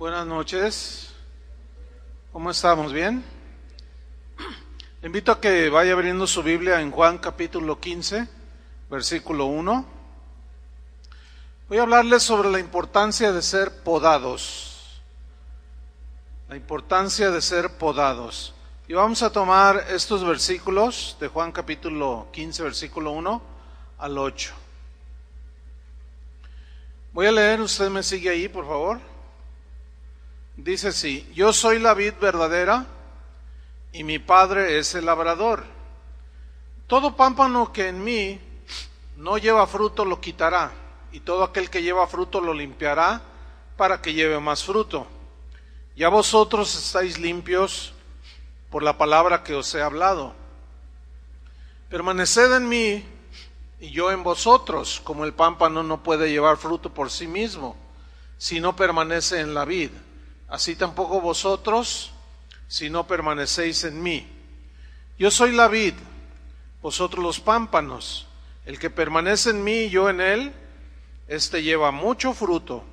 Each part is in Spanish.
Buenas noches, ¿cómo estamos? ¿Bien? Le invito a que vaya abriendo su Biblia en Juan capítulo 15, versículo 1. Voy a hablarles sobre la importancia de ser podados. La importancia de ser podados. Y vamos a tomar estos versículos de Juan capítulo 15, versículo 1 al 8. Voy a leer, usted me sigue ahí, por favor. Dice así: yo soy la vid verdadera y mi Padre es el labrador. Todo pámpano que en mí no lleva fruto lo quitará, y todo aquel que lleva fruto lo limpiará para que lleve más fruto. Ya vosotros estáis limpios por la palabra que os he hablado. Permaneced en mí y yo en vosotros, como el pámpano no puede llevar fruto por sí mismo, si no permanece en la vid. Así tampoco vosotros, si no permanecéis en mí. Yo soy la vid, vosotros los pámpanos. El que permanece en mí y yo en él, éste lleva mucho fruto,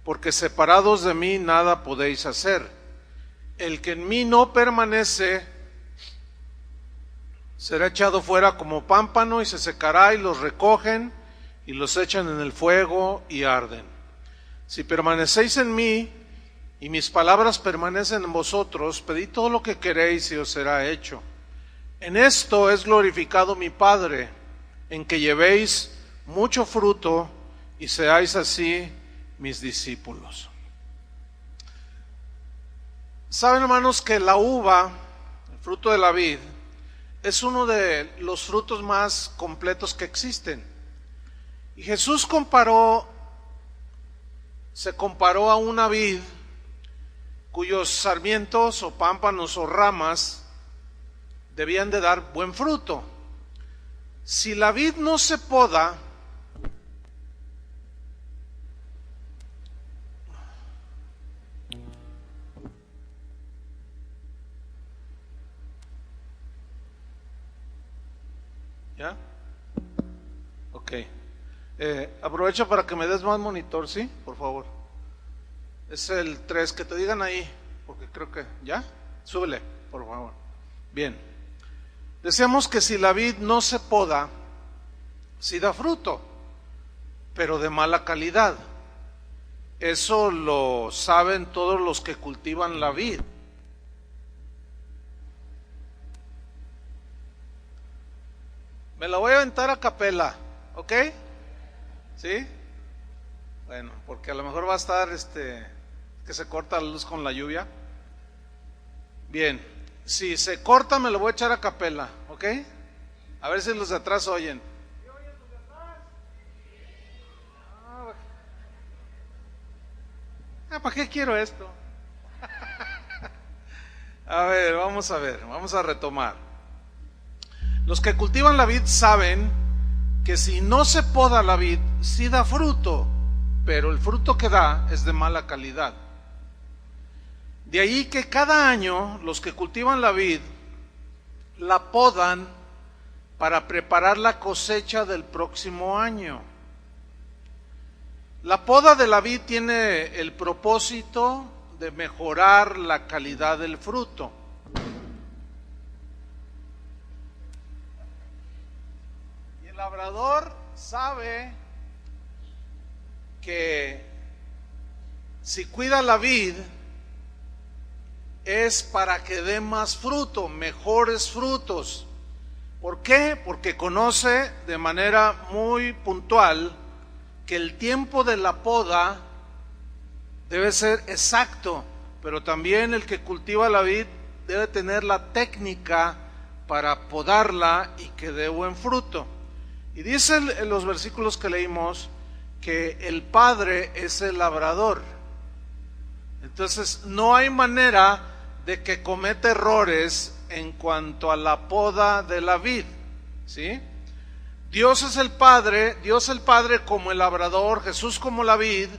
porque separados de mí nada podéis hacer. El que en mí no permanece será echado fuera como pámpano y se secará, y los recogen y los echan en el fuego y arden. Si permanecéis en mí y mis palabras permanecen en vosotros, pedid todo lo que queréis y os será hecho. En esto es glorificado mi Padre, en que llevéis mucho fruto y seáis así mis discípulos. Saben, hermanos, que la uva, el fruto de la vid, es uno de los frutos más completos que existen. Y Jesús se comparó a una vid cuyos sarmientos o pámpanos o ramas debían de dar buen fruto. Si la vid no se poda, ¿ya? Ok. Aprovecho para que me des más monitor, ¿sí? Por favor. Es el 3, que te digan ahí, porque creo que, ¿ya? Súbele, por favor. Bien. Decíamos que si la vid no se poda, sí da fruto, pero de mala calidad. Eso lo saben todos los que cultivan la vid. Me la voy a aventar a capela, ¿ok? ¿Sí? Bueno, porque a lo mejor va a estar que se corta la luz con la lluvia. Bien, si se corta me lo voy a echar a capela, ¿ok? A ver si los de atrás oyen. ¿Para qué quiero esto? Vamos a retomar. Los que cultivan la vid saben que si no se poda la vid, sí da fruto, pero el fruto que da es de mala calidad. De ahí que cada año los que cultivan la vid la podan para preparar la cosecha del próximo año. La poda de la vid tiene el propósito de mejorar la calidad del fruto. Y el labrador sabe que si cuida la vid es para que dé más fruto, mejores frutos. ¿Por qué? Porque conoce de manera muy puntual que el tiempo de la poda debe ser exacto, pero también el que cultiva la vid debe tener la técnica para podarla y que dé buen fruto. Y dice en los versículos que leímos que el Padre es el labrador. Entonces no hay manera de que cometa errores en cuanto a la poda de la vid, ¿sí? Dios es el Padre, Dios el Padre como el labrador, Jesús como la vid,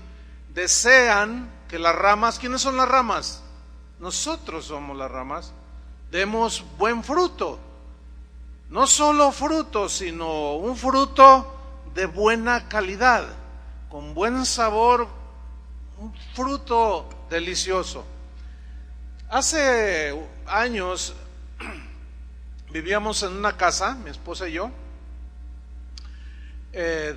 desean que las ramas, ¿quiénes son las ramas? Nosotros somos las ramas, demos buen fruto. No solo fruto, sino un fruto de buena calidad, con buen sabor, un fruto delicioso. Hace años vivíamos en una casa, mi esposa y yo,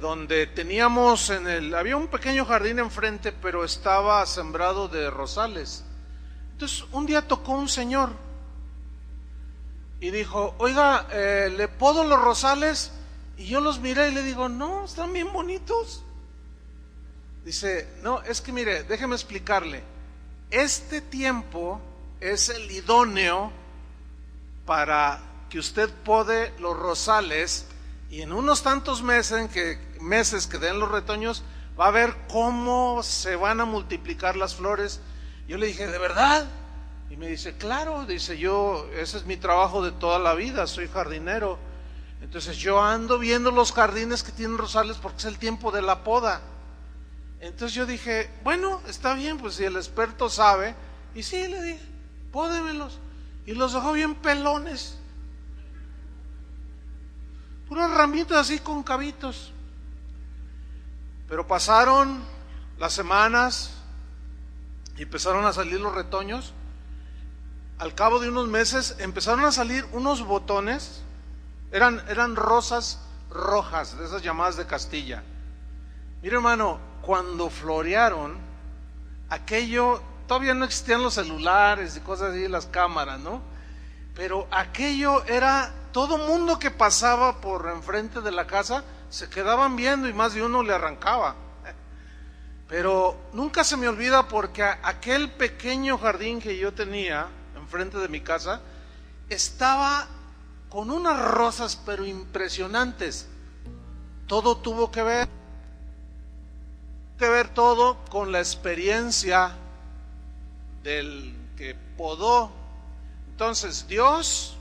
donde teníamos había un pequeño jardín enfrente, pero estaba sembrado de rosales. Entonces un día tocó un señor y dijo: oiga, ¿le podo los rosales? Y yo los miré y le digo: no, están bien bonitos. Dice: no, es que mire, déjeme explicarle, este tiempo es el idóneo para que usted pode los rosales, y en unos tantos meses que den los retoños, va a ver cómo se van a multiplicar las flores. Yo le dije: ¿de verdad? Y me dice: claro. Dice: ese es mi trabajo de toda la vida, soy jardinero. Entonces yo ando viendo los jardines que tienen rosales porque es el tiempo de la poda. Entonces yo dije: bueno, está bien, pues si el experto sabe. Y sí, le dije: pódemelos. Y los dejó bien pelones, puras ramitas así con cabitos. Pero pasaron las semanas y empezaron a salir los retoños. Al cabo de unos meses empezaron a salir unos botones, eran rosas rojas, de esas llamadas de Castilla. Mira, hermano, cuando florearon, aquello, todavía no existían los celulares y cosas así, las cámaras, ¿no? Pero aquello era, todo mundo que pasaba por enfrente de la casa se quedaban viendo, y más de uno le arrancaba. Pero nunca se me olvida, porque aquel pequeño jardín que yo tenía enfrente de mi casa estaba con unas rosas pero impresionantes. Todo tuvo que ver todo con la experiencia del que podó. Entonces Dios,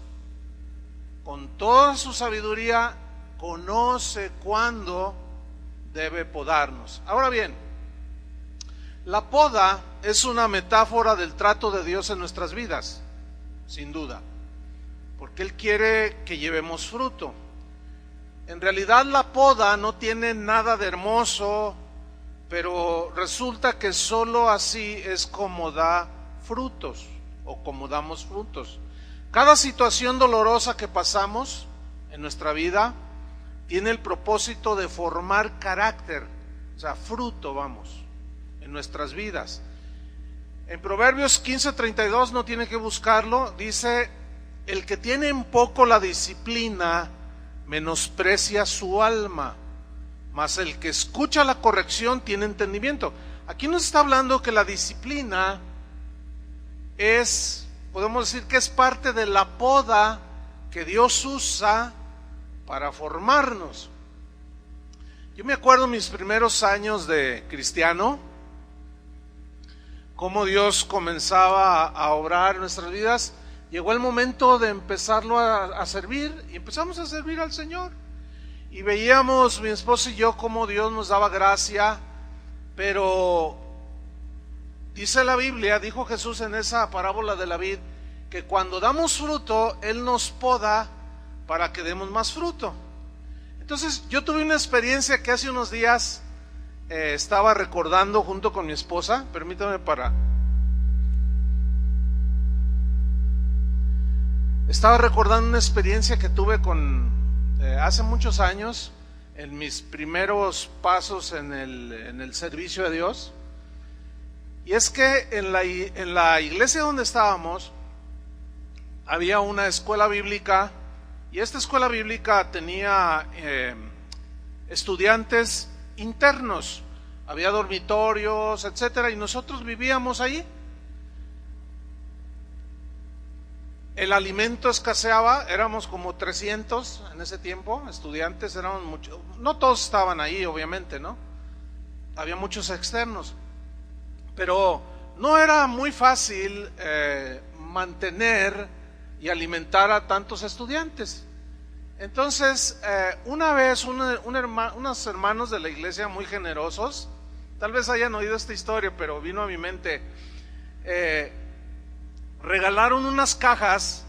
con toda su sabiduría, conoce cuándo debe podarnos. Ahora bien, la poda es una metáfora del trato de Dios en nuestras vidas, sin duda, porque Él quiere que llevemos fruto. En realidad la poda no tiene nada de hermoso, pero resulta que solo así es como da frutos, o como damos frutos. Cada situación dolorosa que pasamos en nuestra vida tiene el propósito de formar carácter, o sea, fruto, vamos, en nuestras vidas. En Proverbios 15:32, no tiene que buscarlo, dice: el que tiene en poco la disciplina menosprecia su alma, mas el que escucha la corrección tiene entendimiento. Aquí nos está hablando que la disciplina podemos decir que es parte de la poda que Dios usa para formarnos. Yo me acuerdo mis primeros años de cristiano, cómo Dios comenzaba a obrar en nuestras vidas. Llegó el momento de empezarlo a servir, y empezamos a servir al Señor. Y veíamos, mi esposa y yo, cómo Dios nos daba gracia, pero dice la Biblia, dijo Jesús en esa parábola de la vid, que cuando damos fruto, Él nos poda para que demos más fruto. Entonces yo tuve una experiencia que hace unos días estaba recordando junto con mi esposa. Permítame Estaba recordando una experiencia que tuve hace muchos años, en mis primeros pasos en el servicio a Dios. Y es que en la iglesia donde estábamos había una escuela bíblica, y esta escuela bíblica tenía estudiantes internos, había dormitorios, etcétera, y nosotros vivíamos ahí. El alimento escaseaba, éramos como 300 en ese tiempo, estudiantes, éramos muchos, no todos estaban ahí, obviamente, ¿no? Había muchos externos, pero no era muy fácil mantener y alimentar a tantos estudiantes. Entonces, una vez unos hermanos de la iglesia muy generosos, tal vez hayan oído esta historia, pero vino a mi mente, regalaron unas cajas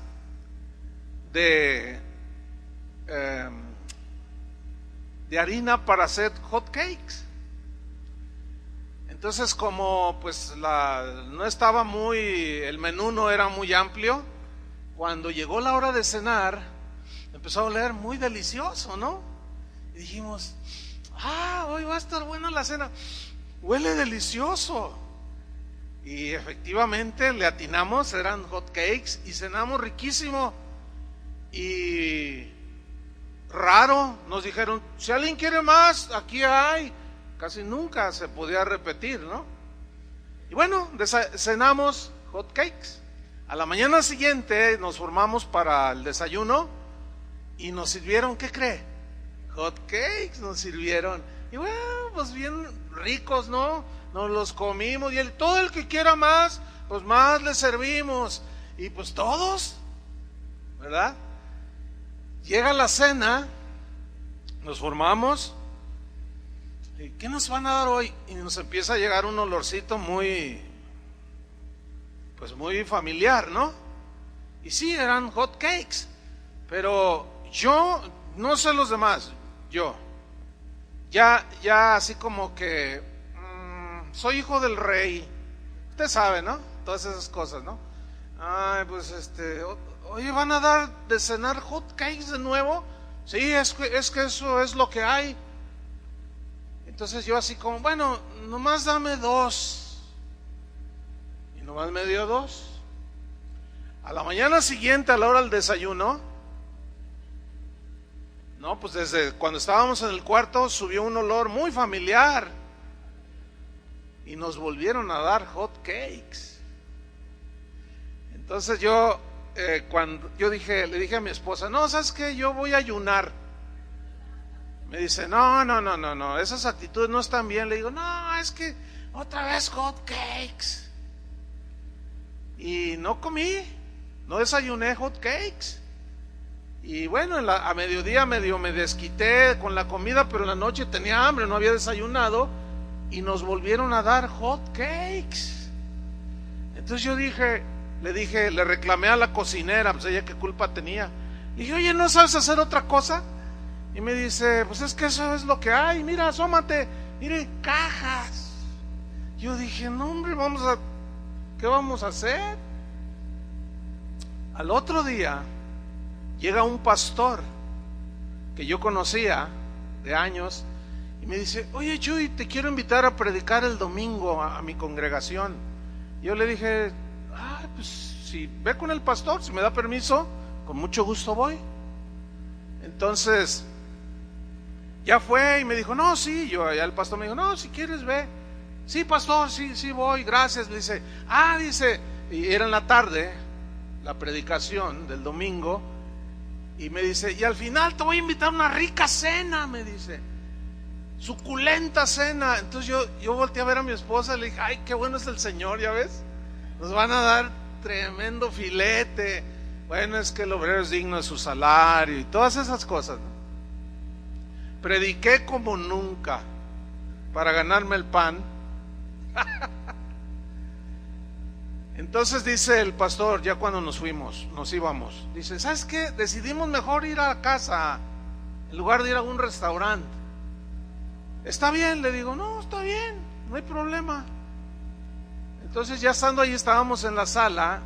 de harina para hacer hot cakes. Entonces, como pues no estaba el menú no era muy amplio, cuando llegó la hora de cenar, empezó a oler muy delicioso, ¿no? Y dijimos, hoy va a estar buena la cena, huele delicioso. Y efectivamente le atinamos, eran hot cakes y cenamos riquísimo. Y raro, nos dijeron, si alguien quiere más, aquí hay. Casi nunca se podía repetir, ¿no? Y bueno, cenamos hot cakes. A la mañana siguiente nos formamos para el desayuno y nos sirvieron, ¿qué cree? Hot cakes nos sirvieron. Y bueno, pues bien ricos, ¿no? Nos los comimos y todo el que quiera más, pues más le servimos. Y pues todos, ¿verdad? Llega la cena, nos formamos. ¿Qué nos van a dar hoy? Y nos empieza a llegar un olorcito muy familiar, ¿no? Y sí, eran hot cakes, pero yo, no sé los demás, yo, ya así como que, soy hijo del rey, usted sabe, ¿no? Todas esas cosas, ¿no? Ay, pues oye, ¿van a dar de cenar hot cakes de nuevo? Sí, es que eso es lo que hay. Entonces yo así como, bueno, nomás dame 2. Y nomás me dio 2. A la mañana siguiente, a la hora del desayuno, no, pues desde cuando estábamos en el cuarto subió un olor muy familiar. Y nos volvieron a dar hot cakes. Entonces cuando le dije a mi esposa, no, ¿sabes qué? Yo voy a ayunar. Me dice, no, esas actitudes no están bien. Le digo, no, es que otra vez hot cakes. Y no comí, no desayuné hot cakes. Y bueno, a mediodía medio me desquité con la comida, pero en la noche tenía hambre, no había desayunado. Y nos volvieron a dar hot cakes. Entonces le reclamé a la cocinera, pues ella qué culpa tenía. Le dije, oye, ¿no sabes hacer otra cosa? Y me dice, pues es que eso es lo que hay, mira, asómate, mire, cajas. Yo dije, no hombre, ¿qué vamos a hacer? Al otro día llega un pastor que yo conocía de años y me dice, oye Chuy, te quiero invitar a predicar el domingo a mi congregación. Yo le dije, pues si ve con el pastor, si me da permiso, con mucho gusto voy. Entonces ya fue y me dijo, no, sí, ya el pastor me dijo, no, si quieres ve. Sí, pastor, sí voy, gracias. Le dice, y era en la tarde, la predicación del domingo, y me dice, y al final te voy a invitar a una rica cena, me dice, suculenta cena. Entonces yo volteé a ver a mi esposa y le dije, ay, qué bueno es el Señor, ya ves, nos van a dar tremendo filete. Bueno, es que el obrero es digno de su salario y todas esas cosas, ¿no? Prediqué como nunca para ganarme el pan. Entonces dice el pastor, ya cuando nos íbamos, dice, ¿sabes qué? Decidimos mejor ir a casa en lugar de ir a un restaurante. ¿Está bien? Le digo, no, está bien, no hay problema. Entonces ya estando ahí, estábamos en la sala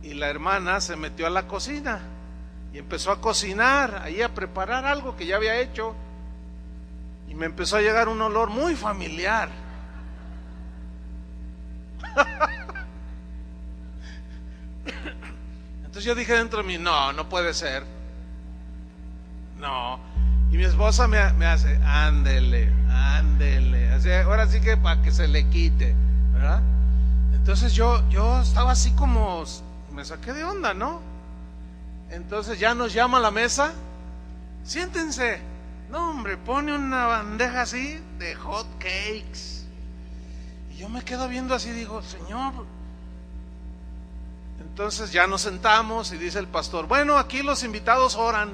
y la hermana se metió a la cocina y empezó a cocinar, ahí a preparar algo que ya había hecho. Y me empezó a llegar un olor muy familiar. Entonces yo dije dentro de mí, no puede ser. No. Y mi esposa me hace, ándele. Así, ahora sí que para que se le quite, ¿verdad? Entonces yo estaba así como, me saqué de onda, ¿no? Entonces ya nos llama a la mesa, siéntense. No, hombre, pone una bandeja así de hot cakes. Y yo me quedo viendo así, digo, Señor. Entonces ya nos sentamos y dice el pastor, bueno, aquí los invitados oran.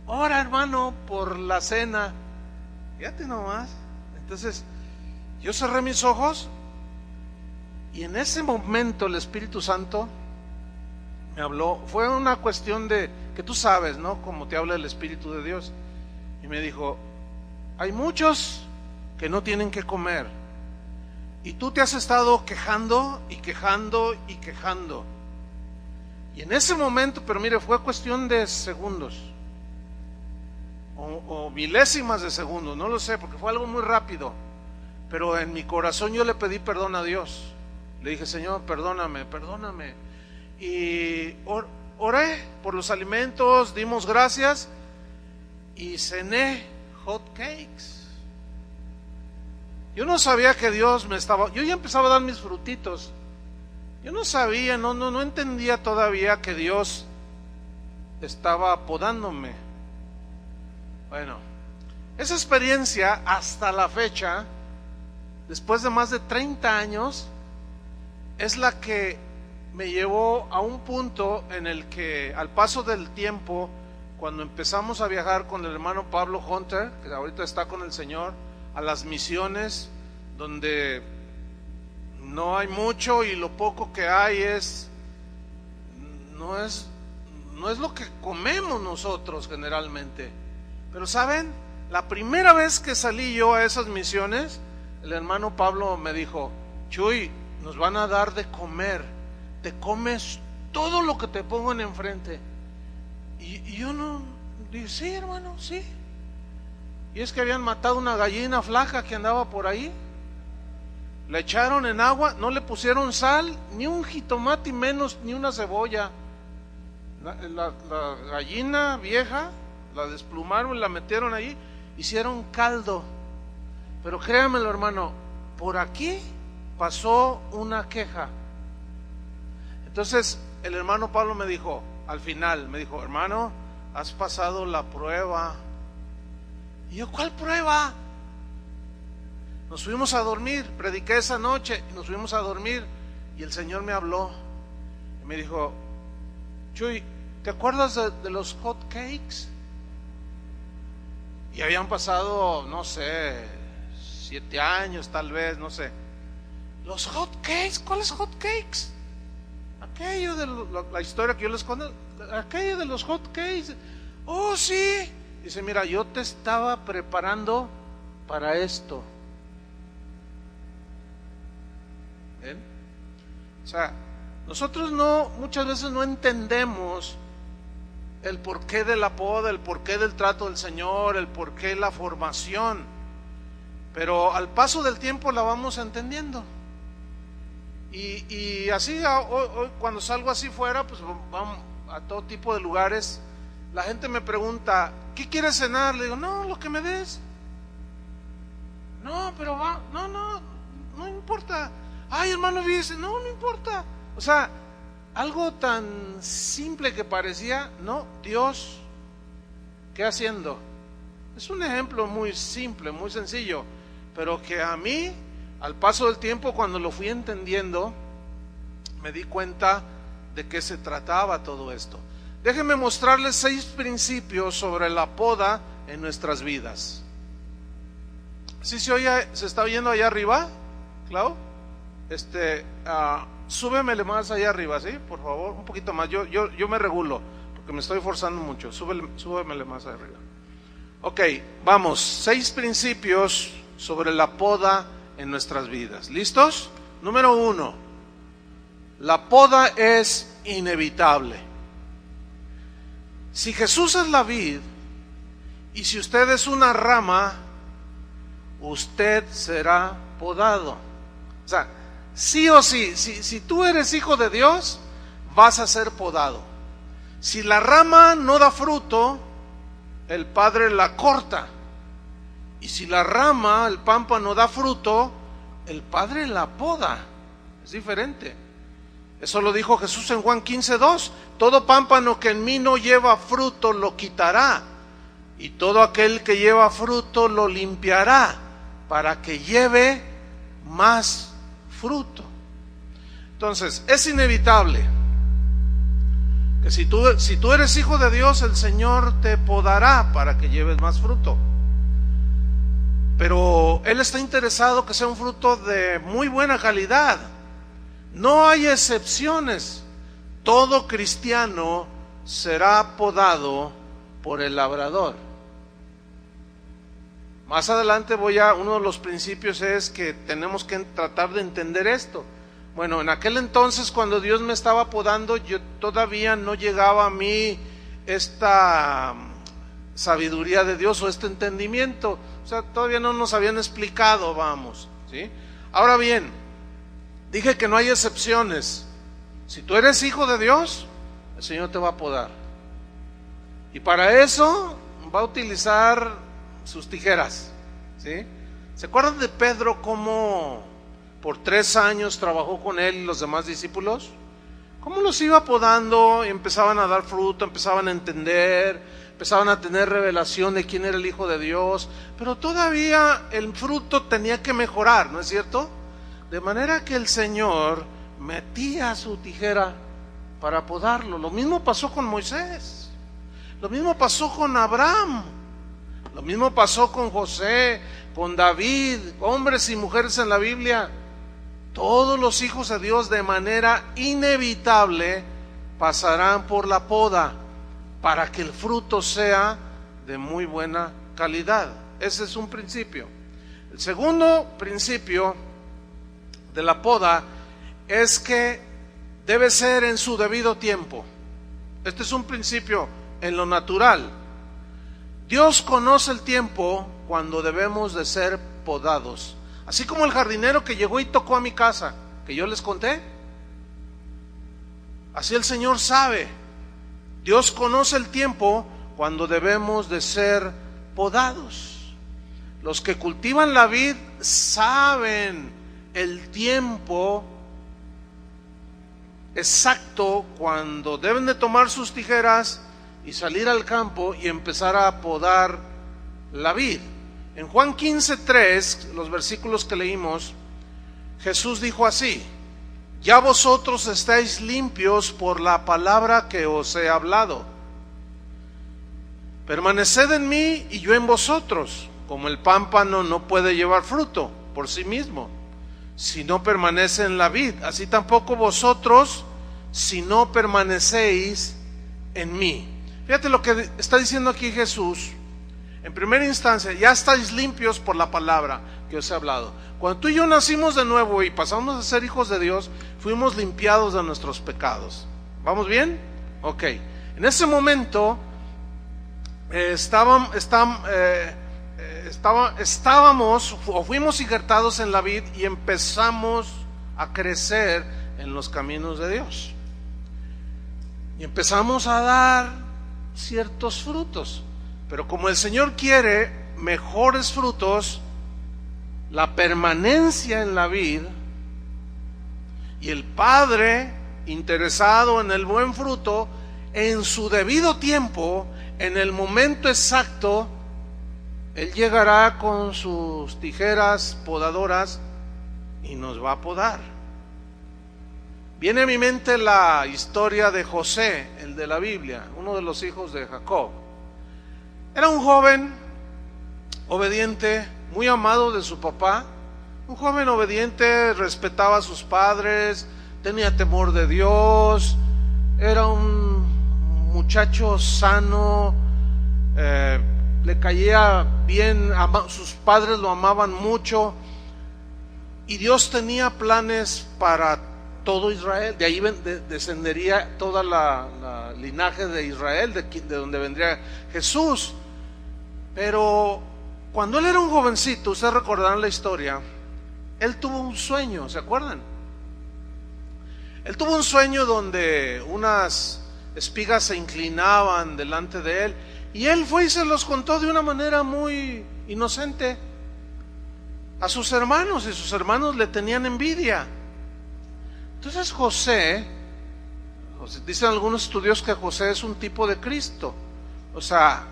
Ora, hermano, por la cena. Fíjate nomás. Entonces yo cerré mis ojos y en ese momento el Espíritu Santo me habló. Fue una cuestión de que tú sabes, ¿no? Como te habla el Espíritu de Dios. Y me dijo, hay muchos que no tienen que comer Y tú te has estado quejando y quejando y quejando. Y en ese momento, pero mire, fue cuestión de segundos o milésimas de segundos, no lo sé, porque fue algo muy rápido. Pero en mi corazón yo le pedí perdón a Dios. Le dije: Señor, perdóname, perdóname. Y oré por los alimentos, dimos gracias y cené hot cakes. Yo no sabía que Dios me estaba... Yo ya empezaba a dar mis frutitos. Yo no sabía, no entendía todavía que Dios estaba podándome. Bueno, esa experiencia hasta la fecha, después de más de 30 años, es la que me llevó a un punto en el que, al paso del tiempo, cuando empezamos a viajar con el hermano Pablo Hunter, que ahorita está con el Señor, a las misiones, donde no hay mucho y lo poco que hay no es lo que comemos nosotros generalmente. Pero ¿saben? La primera vez que salí yo a esas misiones, el hermano Pablo me dijo: Chuy, nos van a dar de comer, te comes todo lo que te pongan enfrente. Y yo no, dije: sí, hermano, sí. Y es que habían matado una gallina flaca que andaba por ahí, la echaron en agua, no le pusieron sal, ni un jitomate, menos ni una cebolla. La gallina vieja la desplumaron y la metieron ahí, hicieron caldo. Pero créanmelo, hermano, por aquí pasó una queja. Entonces el hermano Pablo me dijo, al final, me dijo: hermano, has pasado la prueba. Y yo: ¿cuál prueba? Nos fuimos a dormir, prediqué esa noche y nos fuimos a dormir, y el Señor me habló y me dijo: Chuy, ¿te acuerdas de los hot cakes? Y habían pasado, no sé, 7 años tal vez, no sé. ¿Los hot cakes? ¿Cuáles hot cakes? Aquello de la historia que yo les conté, aquello de los hot cakes. Oh, sí. Dice: mira, yo te estaba preparando para esto. ¿Ven? O sea, nosotros muchas veces no entendemos el porqué de la poda, el porqué del trato del Señor, el porqué de la formación. Pero al paso del tiempo la vamos entendiendo. Y así, hoy, cuando salgo así fuera, pues vamos a todo tipo de lugares. La gente me pregunta: ¿qué quieres cenar? Le digo: no, lo que me des. No, pero no importa. Ay, hermano, dice: no importa. O sea, algo tan simple que parecía, no, Dios, ¿qué haciendo? Es un ejemplo muy simple, muy sencillo, pero que a mí, al paso del tiempo, cuando lo fui entendiendo, me di cuenta de qué se trataba todo esto. Déjenme mostrarles 6 principios sobre la poda en nuestras vidas. ¿Sí se oye? ¿Se está oyendo allá arriba, Clau? Súbemele más allá arriba, ¿sí? Por favor, un poquito más. Yo me regulo, porque me estoy forzando mucho. Súbemele más arriba. Ok, vamos. 6 principios sobre la poda en nuestras vidas. ¿Listos? Número 1. La poda es inevitable. Si Jesús es la vid y si usted es una rama, usted será podado. O sea, sí o sí, si tú eres hijo de Dios, vas a ser podado. Si la rama no da fruto, el Padre la corta. Y si la rama, el pámpano, da fruto, el Padre la poda. Es diferente. Eso lo dijo Jesús en Juan 15:2. Todo pámpano que en mí no lleva fruto lo quitará, y todo aquel que lleva fruto lo limpiará, para que lleve más fruto. Entonces, es inevitable que si tú eres hijo de Dios, el Señor te podará para que lleves más fruto. Pero Él está interesado que sea un fruto de muy buena calidad. No hay excepciones. Todo cristiano será podado por el labrador. Más adelante uno de los principios es que tenemos que tratar de entender esto. Bueno, en aquel entonces cuando Dios me estaba podando, yo todavía no llegaba a mí esta sabiduría de Dios o este entendimiento. O sea, todavía no nos habían explicado, vamos, ¿sí? Ahora bien, dije que no hay excepciones. Si tú eres hijo de Dios, el Señor te va a podar. Y para eso va a utilizar sus tijeras, ¿sí? ¿Se acuerdan de Pedro cómo por 3 años trabajó con él y los demás discípulos? ¿Cómo los iba podando? Empezaban a dar fruto, empezaban a entender, empezaban a tener revelación de quién era el Hijo de Dios, pero todavía el fruto tenía que mejorar, ¿no es cierto? De manera que el Señor metía su tijera para podarlo. Lo mismo pasó con Moisés, lo mismo pasó con Abraham, lo mismo pasó con José, con David, hombres y mujeres en la Biblia. Todos los hijos de Dios de manera inevitable pasarán por la poda para que el fruto sea de muy buena calidad. Ese es un principio. El segundo principio de la poda es que debe ser en su debido tiempo. Este es un principio en lo natural. Dios conoce el tiempo cuando debemos de ser podados. Así como el jardinero que llegó y tocó a mi casa, que yo les conté. Así el Señor sabe. Dios conoce el tiempo cuando debemos de ser podados. Los que cultivan la vid saben el tiempo exacto cuando deben de tomar sus tijeras y salir al campo y empezar a podar la vid. En Juan 15:3, los versículos que leímos, Jesús dijo así: ya vosotros estáis limpios por la palabra que os he hablado. Permaneced en mí y yo en vosotros, como el pámpano no puede llevar fruto por sí mismo, si no permanece en la vid, así tampoco vosotros, si no permanecéis en mí. Fíjate lo que está diciendo aquí Jesús. En primera instancia, ya estáis limpios por la palabra que os he hablado. Cuando tú y yo nacimos de nuevo y pasamos a ser hijos de Dios, fuimos limpiados de nuestros pecados. ¿Vamos bien? Ok. En ese momento estábamos o fuimos injertados en la vid y empezamos a crecer en los caminos de Dios. Y empezamos a dar ciertos frutos. Pero como el Señor quiere mejores frutos, la permanencia en la vid y el Padre interesado en el buen fruto, en su debido tiempo, en el momento exacto, Él llegará con sus tijeras podadoras y nos va a podar. Viene a mi mente la historia de José, el de la Biblia, uno de los hijos de Jacob. Era un joven obediente, muy amado de su papá. Un joven obediente, respetaba a sus padres, tenía temor de Dios, era un muchacho sano, le caía bien, sus padres lo amaban mucho, y Dios tenía planes para todo Israel. De ahí descendería toda la linaje de Israel, de donde vendría Jesús. Pero cuando él era un jovencito, ustedes recordarán la historia, él tuvo un sueño, ¿se acuerdan? Él tuvo un sueño donde unas espigas se inclinaban delante de él, y él fue y se los contó de una manera muy inocente a sus hermanos, y sus hermanos le tenían envidia. Entonces José, dicen algunos estudios que José es un tipo de Cristo, o sea,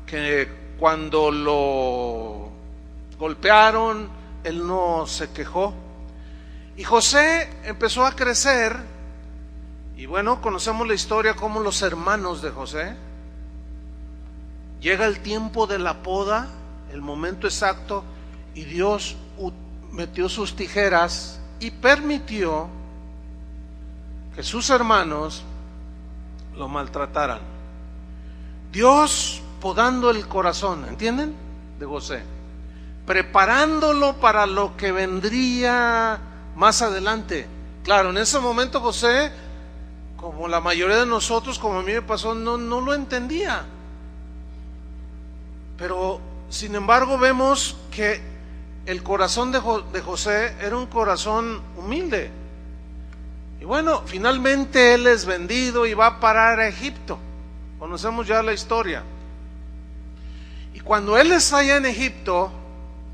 que cuando lo golpearon, él no se quejó. Y José empezó a crecer, y bueno, conocemos la historia como los hermanos de José. Llega el tiempo de la poda, el momento exacto, y Dios metió sus tijeras y permitió que sus hermanos lo maltrataran. Dios podando el corazón, ¿entienden? De José. preparándolo para lo que vendría más adelante. Claro, en ese momento José, como la mayoría de nosotros, como a mí me pasó, no lo entendía. Pero sin embargo vemos que el corazón de José era un corazón humilde. Y bueno, finalmente él es vendido y va a parar a Egipto. Conocemos ya la historia. Y cuando él está allá en Egipto,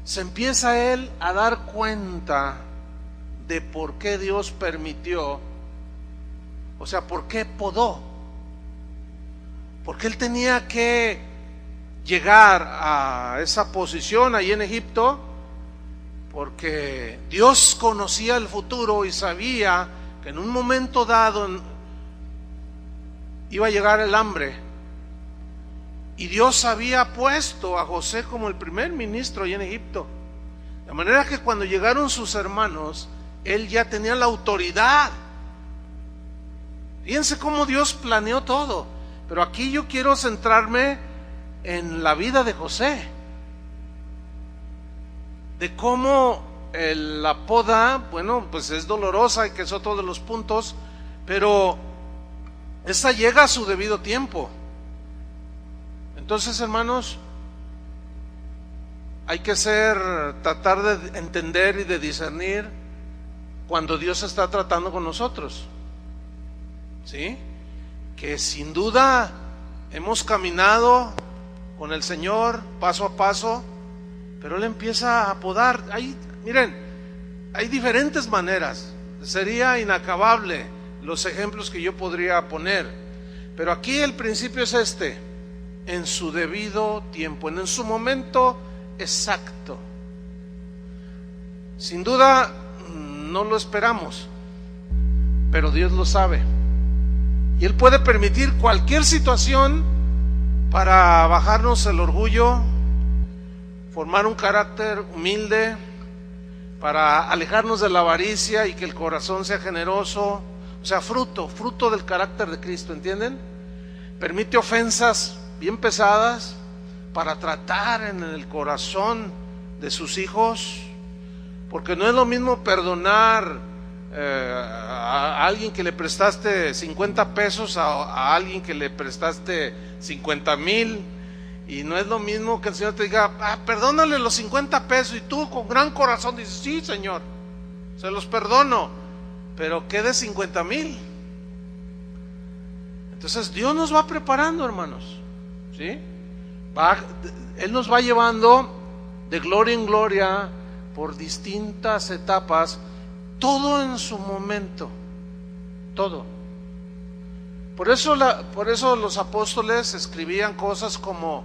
se empieza él a dar cuenta de por qué Dios permitió, o sea, por qué podó. Porque él tenía que llegar a esa posición ahí en Egipto, porque Dios conocía el futuro y sabía que en un momento dado iba a llegar el hambre, y Dios había puesto a José como el primer ministro allí en Egipto, de manera que cuando llegaron sus hermanos, él ya tenía la autoridad. Fíjense cómo Dios planeó todo. Pero aquí yo quiero centrarme en la vida de José, de cómo la poda, bueno, pues es dolorosa y que es otro de los puntos, pero esa llega a su debido tiempo. Entonces, hermanos, hay que tratar de entender y de discernir cuando Dios está tratando con nosotros, ¿sí? Que sin duda hemos caminado con el Señor paso a paso, pero Él empieza a podar. Miren, hay diferentes maneras, sería inacabable los ejemplos que yo podría poner, pero aquí el principio es en su debido tiempo, en su momento exacto. Sin duda no lo esperamos, pero Dios lo sabe, y Él puede permitir cualquier situación para bajarnos el orgullo, formar un carácter humilde, para alejarnos de la avaricia y que el corazón sea generoso, o sea, fruto del carácter de Cristo, ¿entienden? Permite ofensas bien pesadas para tratar en el corazón de sus hijos, porque no es lo mismo perdonar a alguien que le prestaste 50 pesos a alguien que le prestaste 50,000, y no es lo mismo que el Señor te diga, perdónale los 50 pesos, y tú con gran corazón dices, sí, Señor, se los perdono, pero quede 50,000. Entonces Dios nos va preparando, hermanos, ¿sí? Él nos va llevando de gloria en gloria por distintas etapas, todo en su momento, todo. Por eso los apóstoles escribían cosas como: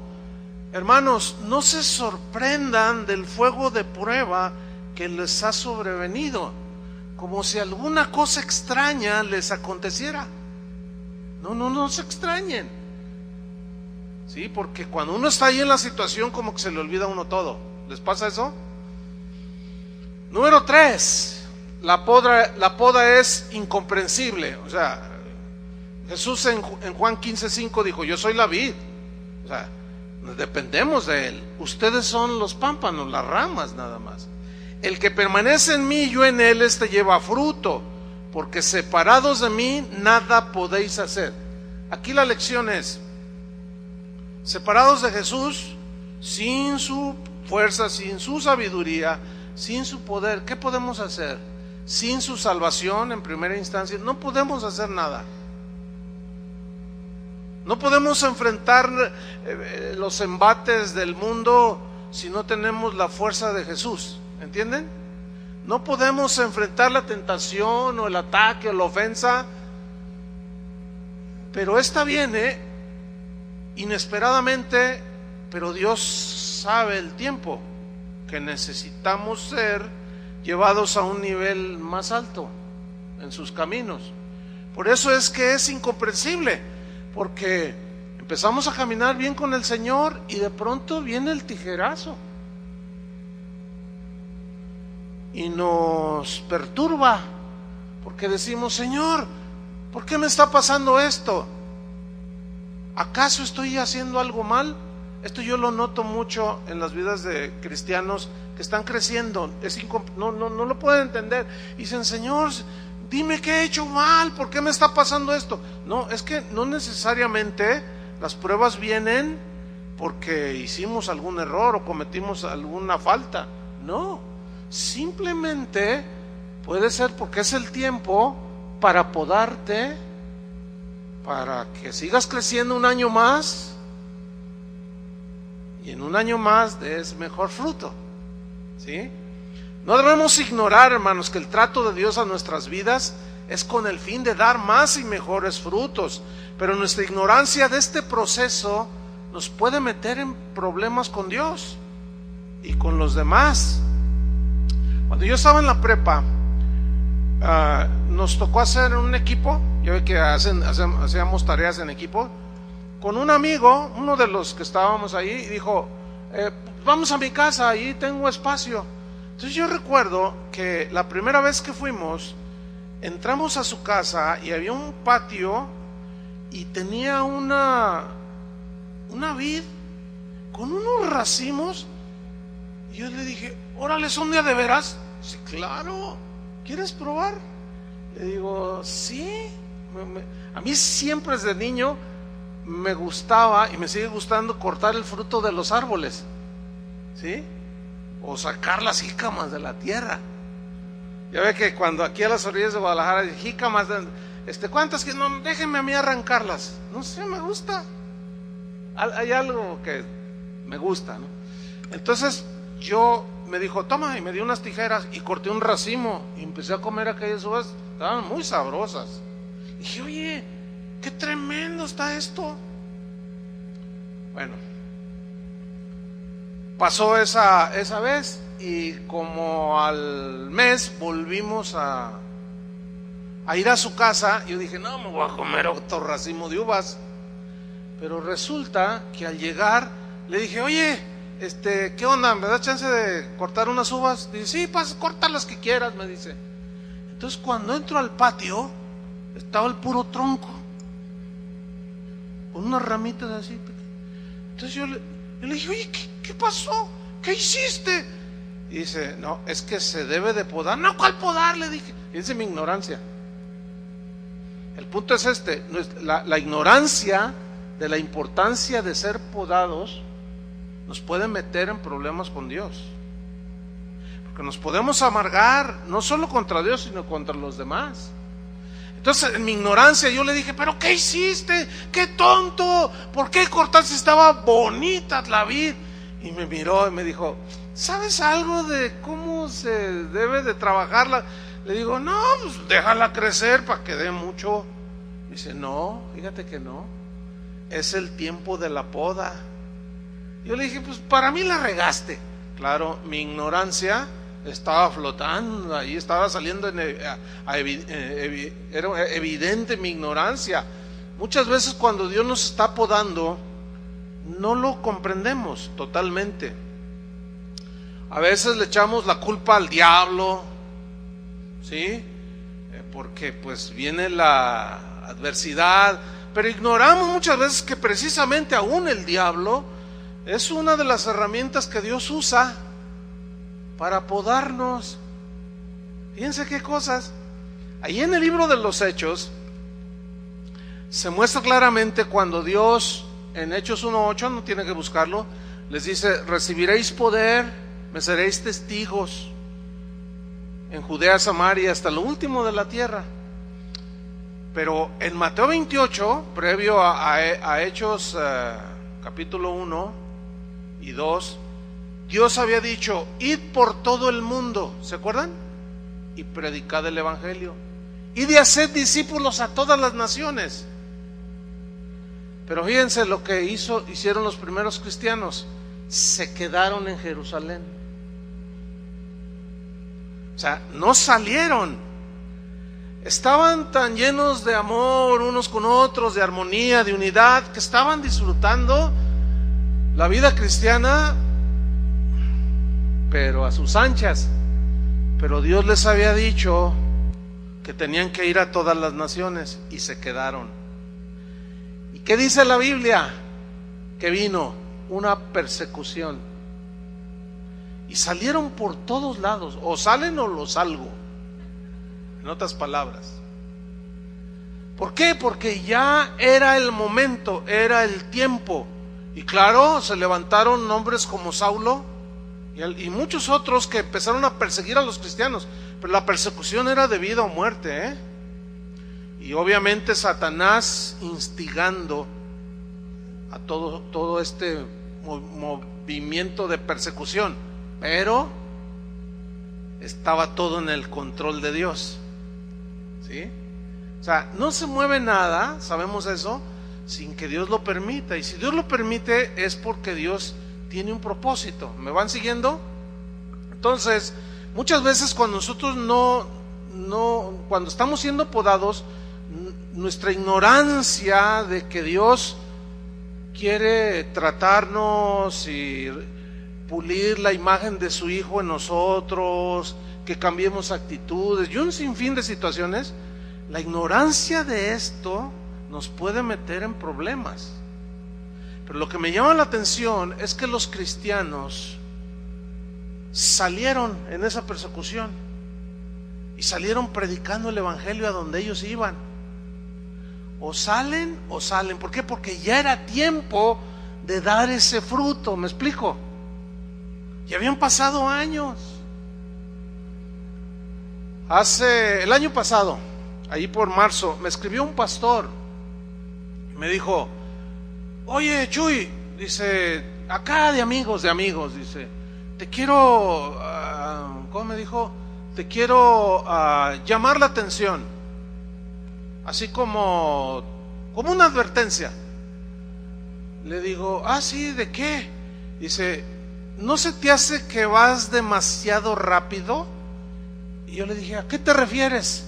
hermanos, no se sorprendan del fuego de prueba que les ha sobrevenido, como si alguna cosa extraña les aconteciera. No se extrañen, ¿sí? Porque cuando uno está ahí en la situación, como que se le olvida a uno todo. ¿Les pasa eso? Número 3, la poda es incomprensible. O sea, Jesús en Juan 15:5 dijo: yo soy la vid, o sea, dependemos de Él. Ustedes son los pámpanos, las ramas nada más. El que permanece en mí y yo en Él, este lleva fruto, porque separados de mí nada podéis hacer. Aquí la lección es: separados de Jesús, sin su fuerza, sin su sabiduría, sin su poder, ¿qué podemos hacer? Sin su salvación en primera instancia, no podemos hacer nada. No podemos enfrentar los embates del mundo si no tenemos la fuerza de Jesús, ¿entienden? No podemos enfrentar la tentación o el ataque o la ofensa, pero esta viene inesperadamente, pero Dios sabe el tiempo que necesitamos ser llevados a un nivel más alto en sus caminos. Por eso es que es incomprensible, porque empezamos a caminar bien con el Señor y de pronto viene el tijerazo y nos perturba, porque decimos: Señor, ¿por qué me está pasando esto? ¿Acaso estoy haciendo algo mal? Esto yo lo noto mucho en las vidas de cristianos que están creciendo. No lo pueden entender. Dicen, Señor, dime qué he hecho mal, ¿por qué me está pasando esto? No, es que no necesariamente las pruebas vienen porque hicimos algún error o cometimos alguna falta. No, simplemente puede ser porque es el tiempo para podarte, para que sigas creciendo un año más y en un año más des mejor fruto, ¿sí? No debemos ignorar, hermanos, que el trato de Dios a nuestras vidas es con el fin de dar más y mejores frutos, pero nuestra ignorancia de este proceso nos puede meter en problemas con Dios y con los demás. Cuando yo estaba en la prepa, nos tocó hacer un equipo. Ya ve que hacíamos tareas en equipo. Con un amigo, uno de los que estábamos ahí, y dijo, vamos a mi casa, ahí tengo espacio. Entonces yo recuerdo que la primera vez que fuimos, entramos a su casa y había un patio y tenía una vid con unos racimos. Y yo le dije, órale, ¿son de veras? Sí, claro. ¿Quieres probar? Le digo, sí. A mí siempre desde niño me gustaba y me sigue gustando cortar el fruto de los árboles, ¿sí? O sacar las jícamas de la tierra. Ya ve que cuando aquí a las orillas de Guadalajara hay jícamas, ¿cuántas? Que no, déjenme a mí arrancarlas. No sé, me gusta. Hay algo que me gusta, ¿no? Entonces me dijo, toma, y me dio unas tijeras y corté un racimo y empecé a comer aquellas uvas. Estaban muy sabrosas. Y dije, oye, qué tremendo está esto. Bueno, pasó esa vez y como al mes volvimos a ir a su casa. Yo dije, no, me voy a comer otro racimo de uvas. Pero resulta que al llegar le dije, oye, ¿qué onda? ¿Me da chance de cortar unas uvas? Dice, sí, corta las que quieras, me dice. Entonces cuando entro al patio, estaba el puro tronco, con unas ramitas así. Entonces yo le dije, oye, ¿qué pasó? ¿Qué hiciste? Y dice, no, es que se debe de podar. No, ¿cuál podar? Le dije. Fíjense mi ignorancia. El punto es la ignorancia de la importancia de ser podados nos puede meter en problemas con Dios, porque nos podemos amargar no solo contra Dios sino contra los demás. Entonces en mi ignorancia yo le dije, pero ¿qué hiciste? ¡Qué tonto! ¿Por qué cortaste? Estaba bonita la vid. Y me miró y me dijo, ¿sabes algo de cómo se debe de trabajarla? Le digo, no, pues déjala crecer para que dé mucho. Dice, no, fíjate que no, es el tiempo de la poda. Yo le dije, pues para mí la regaste. Claro, mi ignorancia estaba flotando ahí, estaba saliendo, era evidente mi ignorancia. Muchas veces cuando Dios nos está podando, no lo comprendemos totalmente. A veces le echamos la culpa al diablo, ¿sí? Porque pues viene la adversidad, pero ignoramos muchas veces que precisamente aún el diablo es una de las herramientas que Dios usa para podarnos. Fíjense qué cosas. Ahí en el libro de los Hechos se muestra claramente cuando Dios, en Hechos 1:8, no tiene que buscarlo, les dice, recibiréis poder, me seréis testigos en Judea, Samaria, hasta lo último de la tierra. Pero en Mateo 28, previo a Hechos capítulo 1 y 2, Dios había dicho, id por todo el mundo, ¿se acuerdan? Y predicad el evangelio, y de hacer discípulos a todas las naciones. Pero fíjense lo que hicieron los primeros cristianos, se quedaron en Jerusalén. O sea, no salieron. Estaban tan llenos de amor unos con otros, de armonía, de unidad, que estaban disfrutando la vida cristiana, pero a sus anchas. Pero Dios les había dicho que tenían que ir a todas las naciones y se quedaron. ¿Y qué dice la Biblia? Que vino una persecución. Y salieron por todos lados. O salen o los salgo. En otras palabras. ¿Por qué? Porque ya era el momento, era el tiempo. Y claro, se levantaron hombres como Saulo y muchos otros que empezaron a perseguir a los cristianos. Pero la persecución era de vida o muerte, ¿eh? Y obviamente Satanás instigando a todo este movimiento de persecución. Pero estaba todo en el control de Dios, ¿sí? O sea, no se mueve nada, sabemos eso, sin que Dios lo permita. Y si Dios lo permite es porque Dios tiene un propósito. ¿Me van siguiendo? Entonces, muchas veces cuando nosotros cuando estamos siendo podados, nuestra ignorancia de que Dios quiere tratarnos y pulir la imagen de su Hijo en nosotros, que cambiemos actitudes y un sinfín de situaciones, la ignorancia de esto nos puede meter en problemas. Pero lo que me llama la atención es que los cristianos salieron en esa persecución y salieron predicando el evangelio a donde ellos iban. O salen o salen. ¿Por qué? Porque ya era tiempo de dar ese fruto. ¿Me explico? Ya habían pasado años. El año pasado, ahí por marzo, me escribió un pastor y me dijo: oye, Chuy, dice, acá de amigos, dice, te quiero, ¿cómo me dijo? Te quiero llamar la atención, así como una advertencia. Le digo: sí, ¿de qué? Dice: ¿no se te hace que vas demasiado rápido? Y yo le dije: ¿a qué te refieres?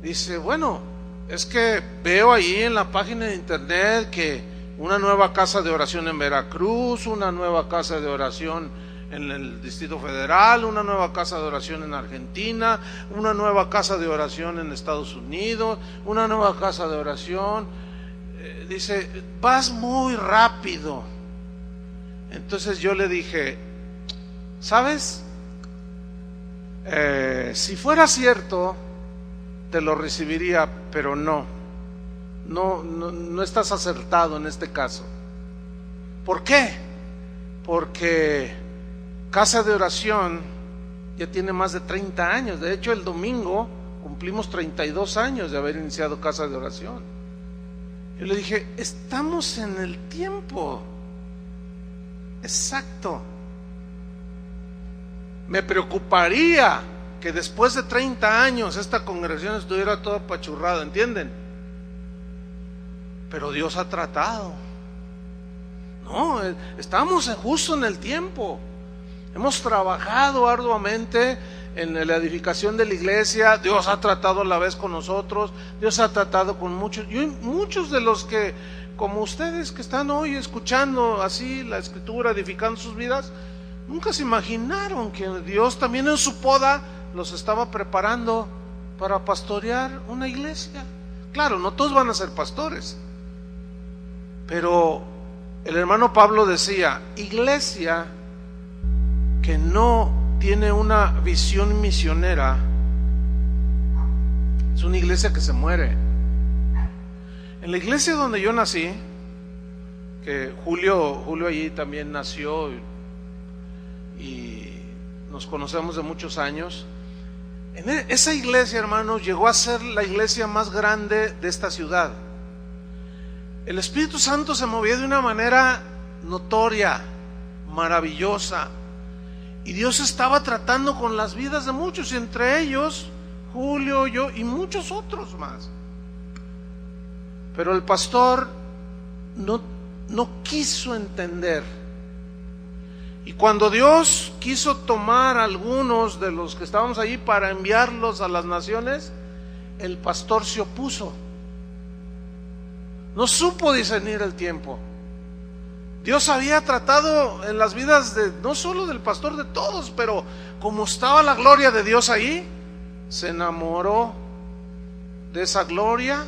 Dice: bueno, es que veo ahí en la página de internet que una nueva casa de oración en Veracruz, una nueva casa de oración en el Distrito Federal, una nueva casa de oración en Argentina, una nueva casa de oración en Estados Unidos, una nueva casa de oración. Dice: vas muy rápido. Entonces yo le dije: ¿sabes? Si fuera cierto, te lo recibiría, pero no estás acertado en este caso. ¿Por qué? Porque Casa de Oración ya tiene más de 30 años. De hecho, el domingo cumplimos 32 años de haber iniciado Casa de Oración. Yo le dije: estamos en el tiempo exacto. Me preocuparía que después de 30 años esta congregación estuviera toda apachurrada, ¿entienden? Pero Dios ha tratado. No, estamos justo en el tiempo. Hemos trabajado arduamente en la edificación de la iglesia. Dios ha tratado a la vez con nosotros. Dios ha tratado con muchos. Y muchos de los que, como ustedes que están hoy escuchando así la escritura, edificando sus vidas, nunca se imaginaron que Dios también en su poda los estaba preparando para pastorear una iglesia. Claro, no todos van a ser pastores, pero el hermano Pablo decía: iglesia que no tiene una visión misionera es una iglesia que se muere. En la iglesia donde yo nací, que Julio allí también nació y nos conocemos de muchos años, en esa iglesia, hermanos, llegó a ser la iglesia más grande de esta ciudad. El Espíritu Santo se movía de una manera notoria, maravillosa, y Dios estaba tratando con las vidas de muchos, y entre ellos Julio, yo y muchos otros más. Pero el pastor no quiso entender. Y cuando Dios quiso tomar a algunos de los que estábamos allí para enviarlos a las naciones, el pastor se opuso. No supo discernir el tiempo. Dios había tratado en las vidas no solo del pastor, de todos, pero como estaba la gloria de Dios ahí, se enamoró de esa gloria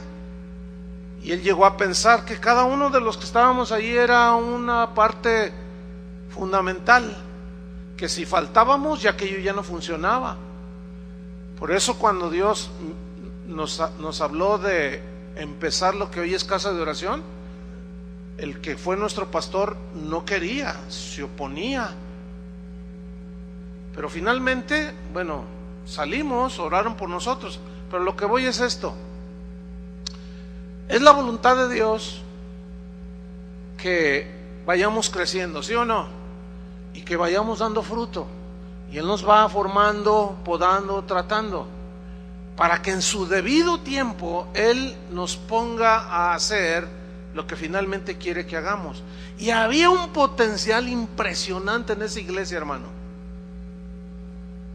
Y él llegó a pensar que cada uno de los que estábamos ahí era una parte fundamental, que si faltábamos ya aquello ya no funcionaba. Por eso cuando Dios nos habló de empezar lo que hoy es casa de oración, el que fue nuestro pastor no quería, se oponía. Pero finalmente, bueno, salimos, oraron por nosotros. Pero lo que voy es esto: es la voluntad de Dios que vayamos creciendo, ¿sí o no? Y que vayamos dando fruto. Y Él nos va formando, podando, tratando, para que en su debido tiempo Él nos ponga a hacer lo que finalmente quiere que hagamos. Y había un potencial impresionante en esa iglesia, hermano.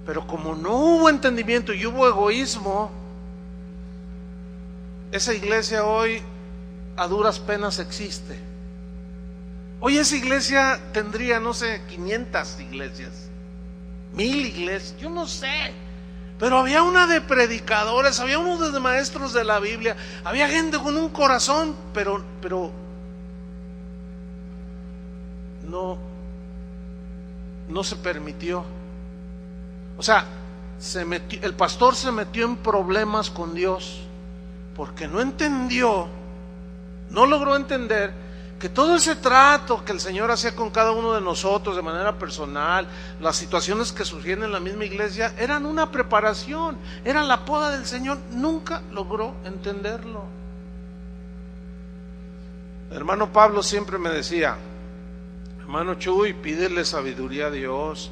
Pero como no hubo entendimiento y hubo egoísmo, esa iglesia hoy a duras penas existe. Hoy esa iglesia tendría, no sé, 500 iglesias, 1000 iglesias, yo no sé. Pero había una de predicadores, había uno de maestros de la Biblia, había gente con un corazón, pero no se permitió. O sea, el pastor se metió en problemas con Dios porque no entendió, no logró entender que todo ese trato que el Señor hacía con cada uno de nosotros de manera personal, las situaciones que surgían en la misma iglesia, eran una preparación, era la poda del Señor. Nunca logró entenderlo. El hermano Pablo siempre me decía: hermano Chuy, pídele sabiduría a Dios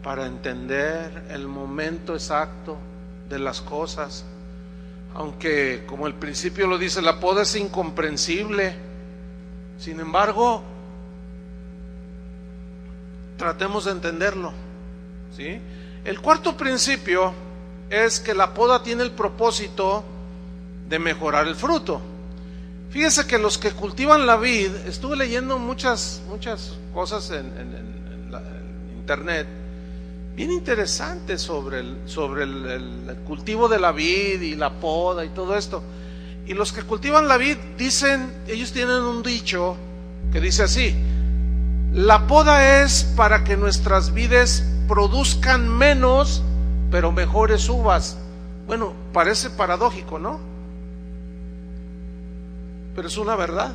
para entender el momento exacto de las cosas. Aunque, como el principio lo dice, la poda es incomprensible. Sin embargo, tratemos de entenderlo, ¿sí? El cuarto principio es que la poda tiene el propósito de mejorar el fruto. Fíjese que los que cultivan la vid, estuve leyendo muchas cosas en internet, bien interesantes sobre el cultivo de la vid y la poda y todo esto. Y los que cultivan la vid dicen, ellos tienen un dicho que dice así: la poda es para que nuestras vides produzcan menos, pero mejores uvas. Bueno, parece paradójico, ¿no? Pero es una verdad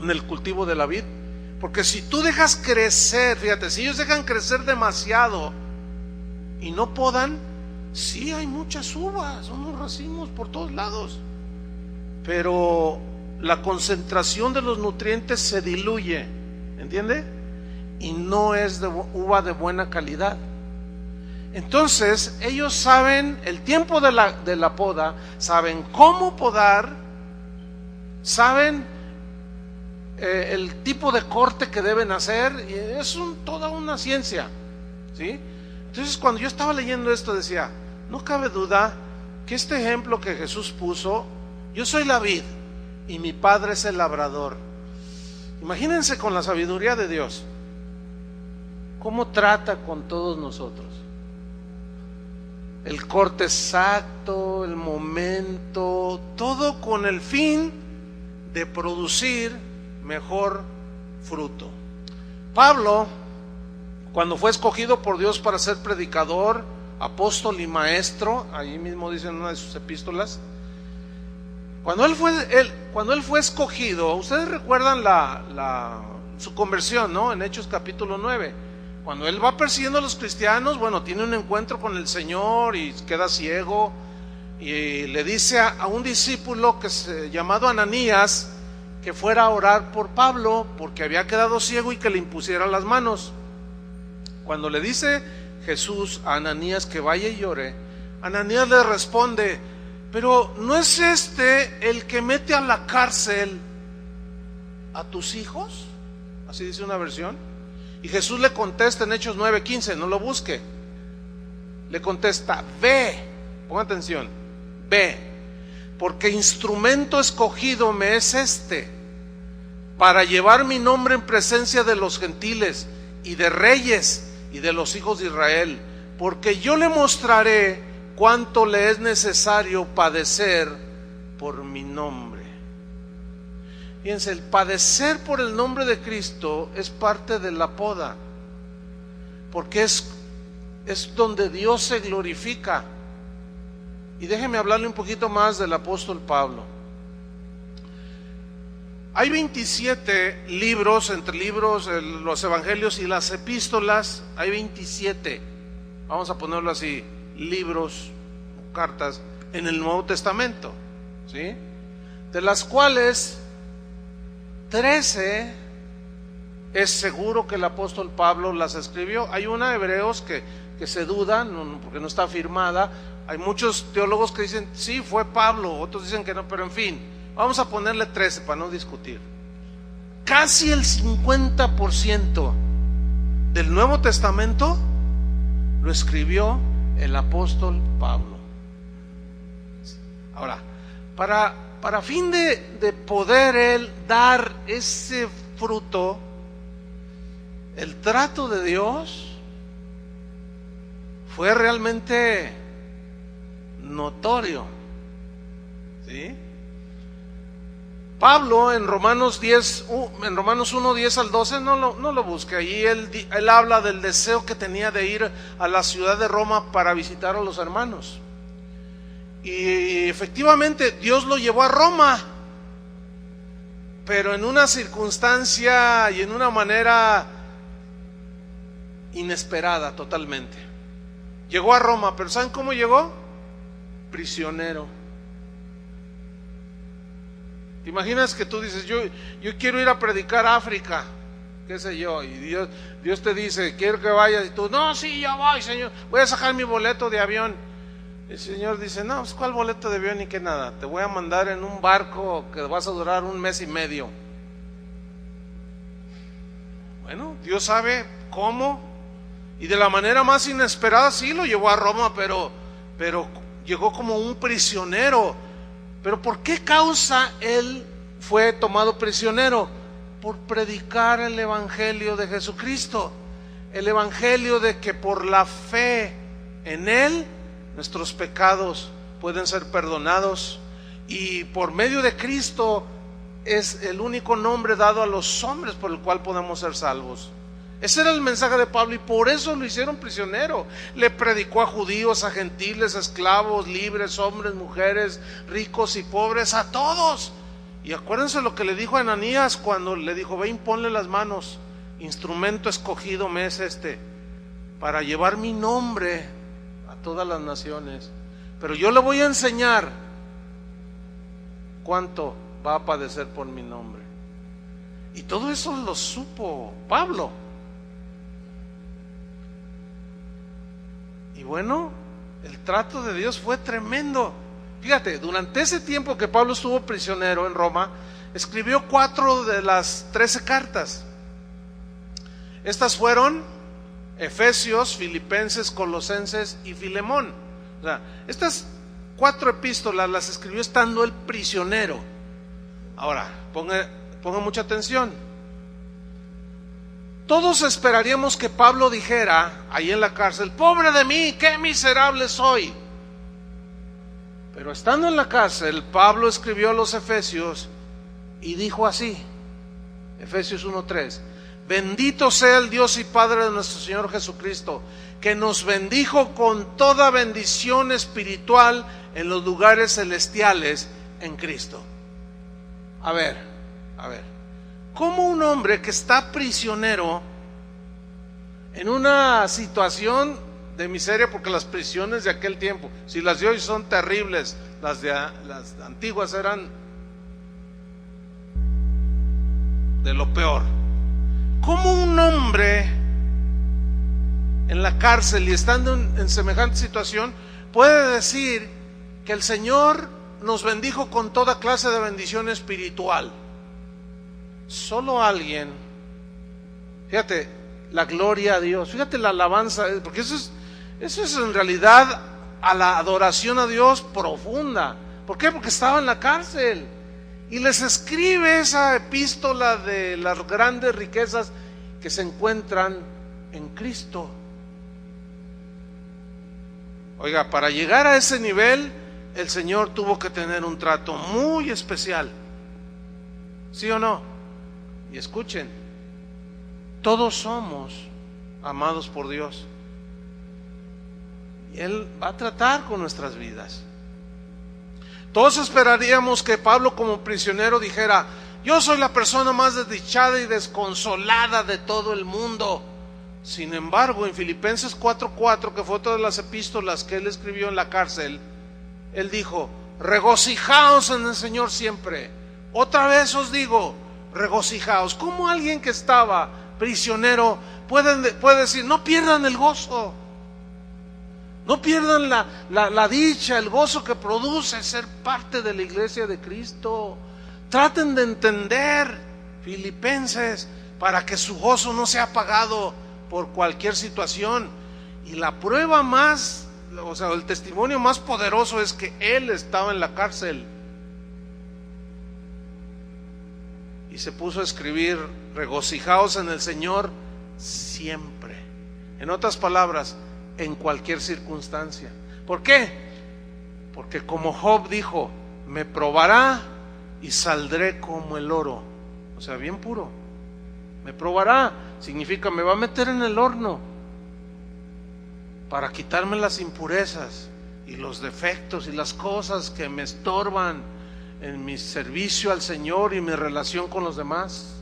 en el cultivo de la vid. Porque si tú dejas crecer, fíjate, si ellos dejan crecer demasiado y no podan, sí hay muchas uvas, unos racimos por todos lados, pero la concentración de los nutrientes se diluye, ¿entiende? Y no es de uva de buena calidad. Entonces ellos saben el tiempo de la poda, saben cómo podar, saben el tipo de corte que deben hacer, y es toda una ciencia, ¿sí? Entonces cuando yo estaba leyendo esto decía, no cabe duda que este ejemplo que Jesús puso: yo soy la vid y mi Padre es el labrador. Imagínense con la sabiduría de Dios cómo trata con todos nosotros. El corte exacto, el momento, todo con el fin de producir mejor fruto. Pablo, cuando fue escogido por Dios para ser predicador, apóstol y maestro, ahí mismo dice en una de sus epístolas, cuando él fue escogido, ustedes recuerdan su conversión, ¿no? En Hechos capítulo 9, cuando él va persiguiendo a los cristianos, bueno, tiene un encuentro con el Señor y queda ciego, y le dice a un discípulo llamado Ananías que fuera a orar por Pablo porque había quedado ciego y que le impusiera las manos. Cuando le dice Jesús a Ananías que vaya y ore, Ananías le responde: pero ¿no es este el que mete a la cárcel a tus hijos? Así dice una versión. Y Jesús le contesta en Hechos 9:15, no lo busque. Le contesta: ve, ponga atención, ve, porque instrumento escogido me es este, para llevar mi nombre en presencia de los gentiles y de reyes y de los hijos de Israel, porque yo le mostraré cuánto le es necesario padecer por mi nombre. Fíjense, el padecer por el nombre de Cristo es parte de la poda, porque es donde Dios se glorifica. Y déjeme hablarle un poquito más del apóstol Pablo. Hay 27 libros, entre libros, los evangelios y las epístolas, hay 27, vamos a ponerlo así, libros, cartas, en el Nuevo Testamento, ¿sí? De las cuales 13 es seguro que el apóstol Pablo las escribió. Hay una, Hebreos, que se dudan, porque no está firmada. Hay muchos teólogos que dicen, sí, fue Pablo, otros dicen que no, pero en fin, vamos a ponerle 13 para no discutir. Casi el 50% del Nuevo Testamento lo escribió el apóstol Pablo. Ahora, para fin de poder él dar ese fruto, el trato de Dios fue realmente notorio, ¿sí? Pablo en Romanos 1, 10 al 12, no lo busque, allí él habla del deseo que tenía de ir a la ciudad de Roma para visitar a los hermanos. Y efectivamente Dios lo llevó a Roma, pero en una circunstancia y en una manera inesperada totalmente. Llegó a Roma, pero ¿saben cómo llegó? Prisionero. ¿Te imaginas que tú dices, yo quiero ir a predicar a África, qué sé yo, y Dios te dice, quiero que vayas, y tú, no, sí, yo voy, Señor, voy a sacar mi boleto de avión. El Señor dice, no, pues ¿cuál boleto de avión ni qué nada? Te voy a mandar en un barco que vas a durar 1 mes y medio. Bueno, Dios sabe cómo, y de la manera más inesperada sí lo llevó a Roma, pero llegó como un prisionero. Pero ¿por qué causa él fue tomado prisionero? Por predicar el evangelio de Jesucristo, el evangelio de que por la fe en él nuestros pecados pueden ser perdonados, y por medio de Cristo es el único nombre dado a los hombres por el cual podemos ser salvos. Ese era el mensaje de Pablo, y por eso lo hicieron prisionero. Le predicó a judíos, a gentiles, a esclavos, libres, hombres, mujeres, ricos y pobres, a todos. Y acuérdense lo que le dijo a Ananías cuando le dijo, ve y ponle las manos, instrumento escogido me es este, para llevar mi nombre a todas las naciones. Pero yo le voy a enseñar cuánto va a padecer por mi nombre. Y todo eso lo supo Pablo. Y bueno, el trato de Dios fue tremendo. Fíjate, durante ese tiempo que Pablo estuvo prisionero en Roma, escribió 4 de las 13 cartas. Estas fueron Efesios, Filipenses, Colosenses y Filemón. O sea, estas 4 epístolas las escribió estando él prisionero. Ahora, ponga mucha atención. Todos esperaríamos que Pablo dijera ahí en la cárcel, pobre de mí, qué miserable soy. Pero estando en la cárcel, Pablo escribió a los Efesios y dijo así, Efesios 1:3, bendito sea el Dios y Padre de nuestro Señor Jesucristo, que nos bendijo con toda bendición espiritual en los lugares celestiales en Cristo. A ver, ¿cómo un hombre que está prisionero en una situación de miseria, porque las prisiones de aquel tiempo, si las de hoy son terribles, las antiguas eran de lo peor, ¿cómo un hombre en la cárcel y estando en semejante situación puede decir que el Señor nos bendijo con toda clase de bendición espiritual? Solo alguien, fíjate, la gloria a Dios, fíjate la alabanza, porque eso es en realidad a la adoración a Dios profunda. ¿Por qué? Porque estaba en la cárcel y les escribe esa epístola de las grandes riquezas que se encuentran en Cristo. Oiga, para llegar a ese nivel el Señor tuvo que tener un trato muy especial. ¿Sí o no? Y escuchen, todos somos amados por Dios. Y Él va a tratar con nuestras vidas. Todos esperaríamos que Pablo como prisionero dijera: yo soy la persona más desdichada y desconsolada de todo el mundo. Sin embargo, en Filipenses 4:4, que fue otra de las epístolas que él escribió en la cárcel, él dijo: regocijaos en el Señor siempre. Otra vez os digo, regocijaos. ¿Cómo alguien que estaba prisionero puede decir: no pierdan el gozo? No pierdan la dicha, el gozo que produce ser parte de la iglesia de Cristo. Traten de entender, Filipenses, para que su gozo no sea apagado por cualquier situación. Y la prueba más, o sea, el testimonio más poderoso es que él estaba en la cárcel y se puso a escribir: regocijaos en el Señor siempre. En otras palabras, en cualquier circunstancia. ¿Por qué? Porque como Job dijo: me probará y saldré como el oro. O sea, bien puro. Me probará significa me va a meter en el horno para quitarme las impurezas y los defectos y las cosas que me estorban en mi servicio al Señor y mi relación con los demás.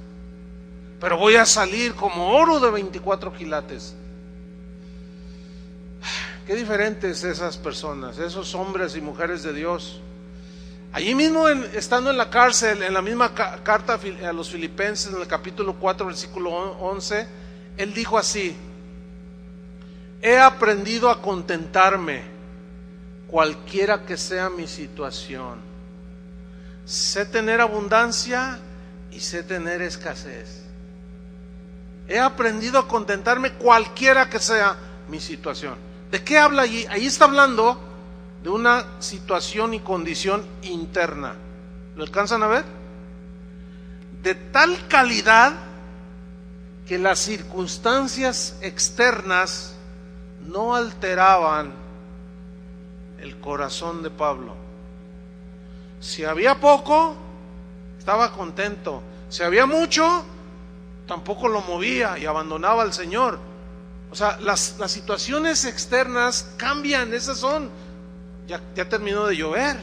Pero voy a salir como oro de 24 quilates. Qué diferentes esas personas, esos hombres y mujeres de Dios. Allí mismo, estando en la cárcel, en la misma carta a los Filipenses, en el capítulo 4, versículo 11, él dijo así: he aprendido a contentarme cualquiera que sea mi situación. Sé tener abundancia y sé tener escasez. He aprendido a contentarme cualquiera que sea mi situación. ¿De qué habla allí? Ahí está hablando de una situación y condición interna. ¿Lo alcanzan a ver? De tal calidad que las circunstancias externas no alteraban el corazón de Pablo. Si había poco, estaba contento. Si había mucho, tampoco lo movía y abandonaba al Señor. O sea, las situaciones externas cambian, esas son. Ya terminó de llover.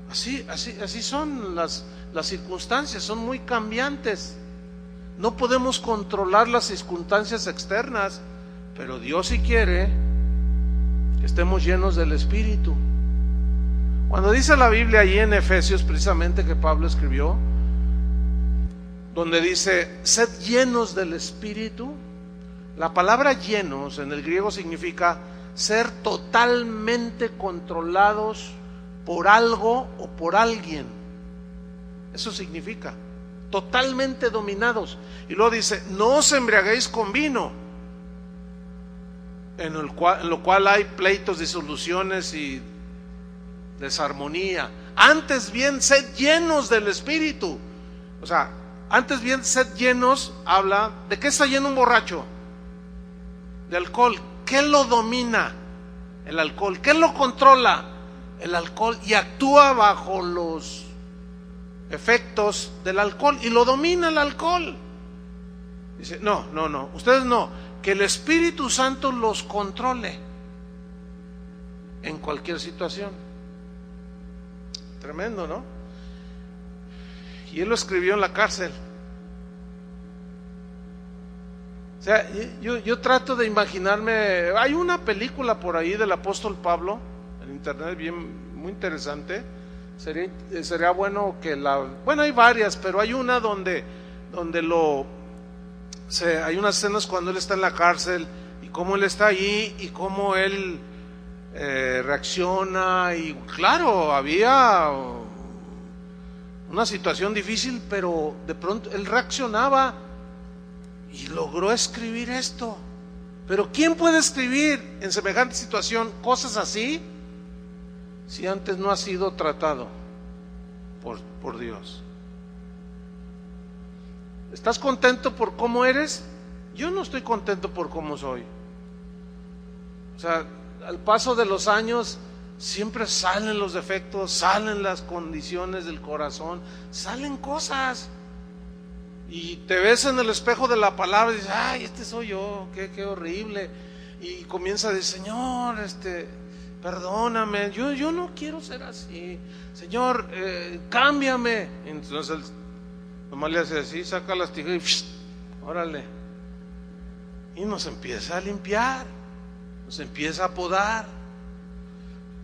Así son las circunstancias, son muy cambiantes. No podemos controlar las circunstancias externas, pero Dios sí quiere que estemos llenos del Espíritu. Cuando dice la Biblia allí en Efesios, precisamente, que Pablo escribió, donde dice: sed llenos del Espíritu. La palabra llenos en el griego significa ser totalmente controlados por algo o por alguien. Eso significa totalmente dominados. Y luego dice: no os embriaguéis con vino, en lo cual hay pleitos, disoluciones y desarmonía. Antes bien, sed llenos del Espíritu. O sea, antes bien, sed llenos, habla de qué está lleno un borracho: de alcohol. ¿Qué lo domina? El alcohol. ¿Qué lo controla? El alcohol. Y actúa bajo los efectos del alcohol y lo domina el alcohol. Dice: no, ustedes no, que el Espíritu Santo los controle en cualquier situación. Tremendo, ¿no? Y él lo escribió en la cárcel. O sea, yo trato de imaginarme. Hay una película por ahí del apóstol Pablo en internet, muy interesante. Sería bueno que bueno, hay varias, pero hay una donde hay unas escenas cuando él está en la cárcel y cómo él está allí y cómo él reacciona. Y claro, había una situación difícil, pero de pronto él reaccionaba y logró escribir esto. Pero ¿quién puede escribir en semejante situación cosas así si antes no ha sido tratado por Dios? ¿Estás contento por cómo eres? Yo no estoy contento por cómo soy. O sea, al paso de los años siempre salen los defectos, salen las condiciones del corazón, salen cosas. Y te ves en el espejo de la palabra y dices, ay, este soy yo, qué horrible. Y comienza a decir, Señor, perdóname, yo no quiero ser así. Señor, cámbiame. Entonces él nomás le hace así, saca las tijeras y órale. Y nos empieza a limpiar, nos empieza a podar.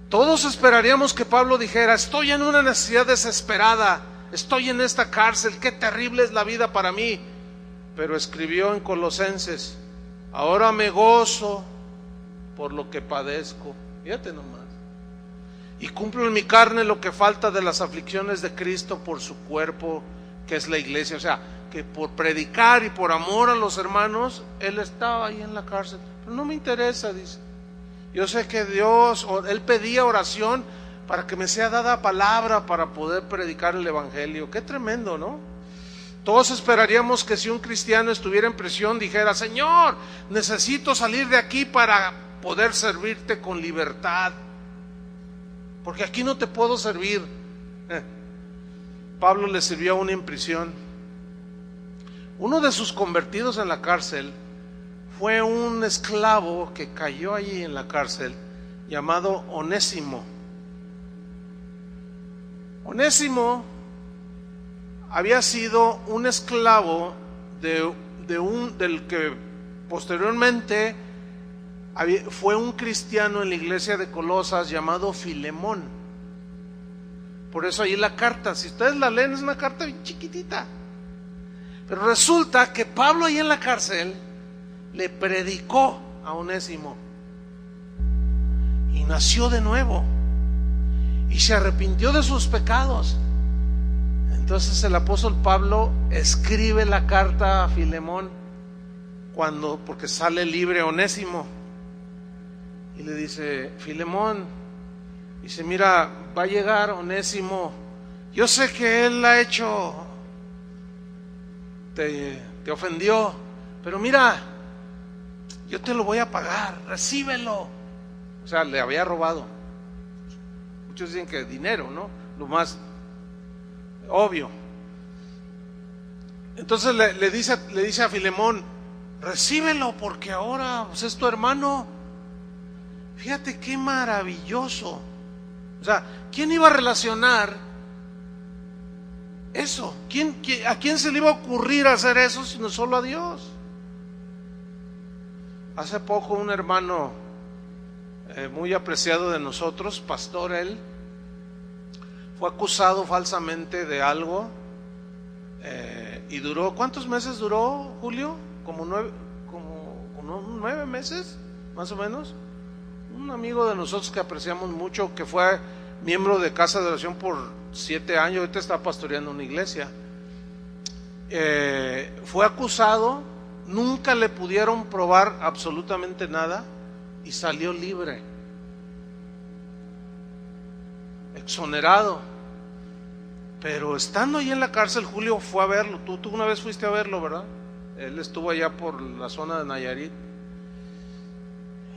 Todos esperaríamos que Pablo dijera, estoy en una necesidad desesperada, estoy en esta cárcel, qué terrible es la vida para mí. Pero escribió en Colosenses, ahora me gozo por lo que padezco. Fíjate nomás. Y cumplo en mi carne lo que falta de las aflicciones de Cristo por su cuerpo, que es la iglesia. O sea, que por predicar y por amor a los hermanos, él estaba ahí en la cárcel. Pero no me interesa, dice. Yo sé que Dios, él pedía oración para que me sea dada palabra para poder predicar el evangelio. Qué tremendo, ¿no? Todos esperaríamos que si un cristiano estuviera en prisión dijera, Señor, necesito salir de aquí para poder servirte con libertad, porque aquí no te puedo servir. Pablo le sirvió a uno en prisión. Uno de sus convertidos en la cárcel fue un esclavo que cayó allí en la cárcel, llamado Onésimo. Onésimo había sido un esclavo del que posteriormente fue un cristiano en la iglesia de Colosas llamado Filemón. Por eso ahí la carta, si ustedes la leen, es una carta bien chiquitita. Pero resulta que Pablo ahí en la cárcel le predicó a Onésimo y nació de nuevo y se arrepintió de sus pecados. Entonces el apóstol Pablo escribe la carta a Filemón porque sale libre Onésimo, y le dice, Filemón, dice, mira, va a llegar Onésimo, yo sé que él ha hecho, te ofendió, pero mira, yo te lo voy a pagar, recíbelo. O sea, le había robado. Muchos dicen que dinero, ¿no? Lo más obvio. Entonces le dice a Filemón, recíbelo porque ahora pues, es tu hermano. Fíjate qué maravilloso. O sea, ¿quién iba a relacionar eso? ¿A quién se le iba a ocurrir hacer eso sino solo a Dios? Hace poco un hermano muy apreciado de nosotros, pastor él, fue acusado falsamente de algo y duró, ¿cuántos meses duró, Julio? Como 9 meses, más o menos. Un amigo de nosotros que apreciamos mucho, que fue miembro de Casa de Oración por 7 años, ahorita está pastoreando una iglesia, fue acusado, nunca le pudieron probar absolutamente nada y salió libre, exonerado. Pero estando ahí en la cárcel, Julio fue a verlo. Tú una vez fuiste a verlo, ¿verdad? Él estuvo allá por la zona de Nayarit.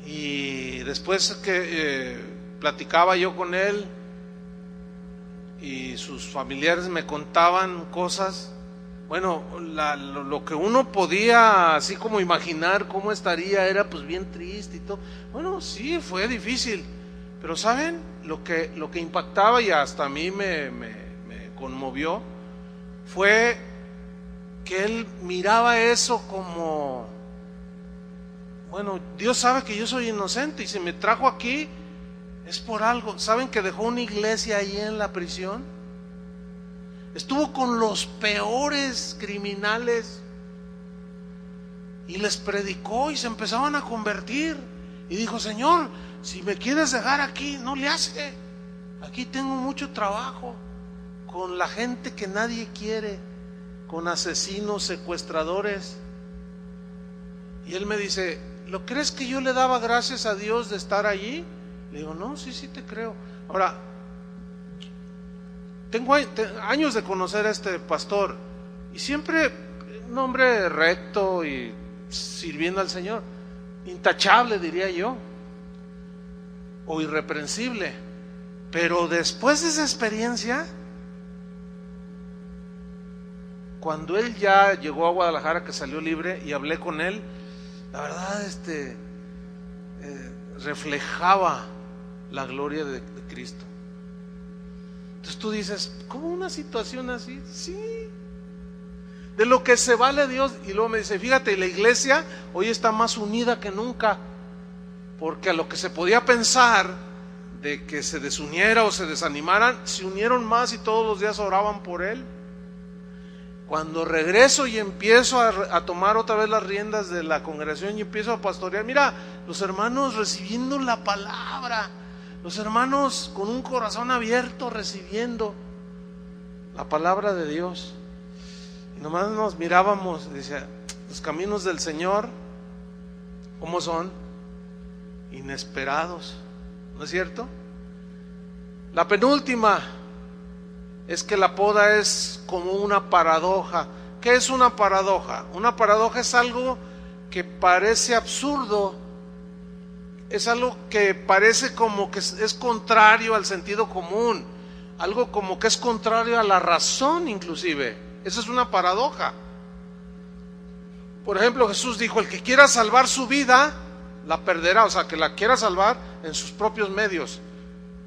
Y después que platicaba yo con él y sus familiares me contaban cosas, bueno, lo que uno podía así como imaginar cómo estaría era pues bien triste y todo. Bueno, sí, fue difícil, pero ¿saben? Lo que impactaba y hasta a mí me conmovió fue que él miraba eso como, bueno, Dios sabe que yo soy inocente y si me trajo aquí es por algo. ¿Saben que dejó una iglesia ahí en la prisión? Estuvo con los peores criminales y les predicó y se empezaban a convertir. Y dijo, Señor, si me quieres dejar aquí, no le hace. Aquí tengo mucho trabajo con la gente que nadie quiere, con asesinos, secuestradores. Y él me dice, ¿lo crees que yo le daba gracias a Dios de estar allí? Le digo, no, sí te creo. Ahora, tengo años de conocer a este pastor y siempre un hombre recto y sirviendo al Señor, intachable diría yo, o irreprensible. Pero después de esa experiencia, cuando él ya llegó a Guadalajara, que salió libre, y hablé con él, la verdad reflejaba la gloria de Cristo. Entonces tú dices, ¿cómo una situación así? Sí, de lo que se vale Dios. Y luego me dice, fíjate, la iglesia hoy está más unida que nunca, porque a lo que se podía pensar de que se desuniera o se desanimaran, se unieron más y todos los días oraban por él. Cuando regreso y empiezo a tomar otra vez las riendas de la congregación y empiezo a pastorear, mira, los hermanos recibiendo la palabra, los hermanos con un corazón abierto recibiendo la palabra de Dios. Y nomás nos mirábamos y decía, los caminos del Señor, ¿cómo son? Inesperados, ¿no es cierto? La penúltima es que la poda es como una paradoja. ¿Qué es una paradoja? Una paradoja es algo que parece absurdo, es algo que parece como que es contrario al sentido común, algo como que es contrario a la razón inclusive. Eso es una paradoja. Por ejemplo, Jesús dijo, el que quiera salvar su vida, la perderá. O sea, que la quiera salvar en sus propios medios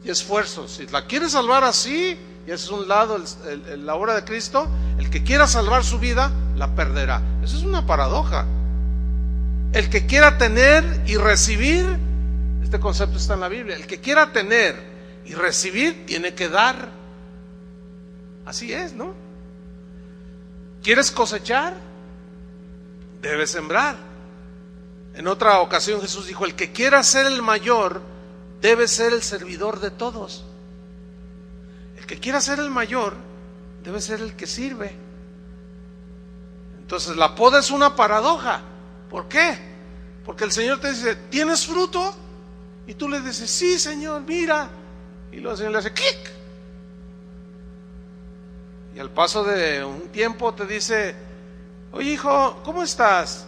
y esfuerzos. Si la quiere salvar así, y ese es un lado, la obra de Cristo, el que quiera salvar su vida, la perderá. Eso es una paradoja. El que quiera tener y recibir, este concepto está en la Biblia, el que quiera tener y recibir, tiene que dar. Así es, ¿no? ¿Quieres cosechar? Debes sembrar. En otra ocasión Jesús dijo, el que quiera ser el mayor, debe ser el servidor de todos. El que quiera ser el mayor, debe ser el que sirve. Entonces la poda es una paradoja. ¿Por qué? Porque el Señor te dice, ¿tienes fruto? Y tú le dices, sí, Señor, mira. Y luego el Señor le hace ¡clic! Y al paso de un tiempo te dice, oye hijo, ¿cómo estás?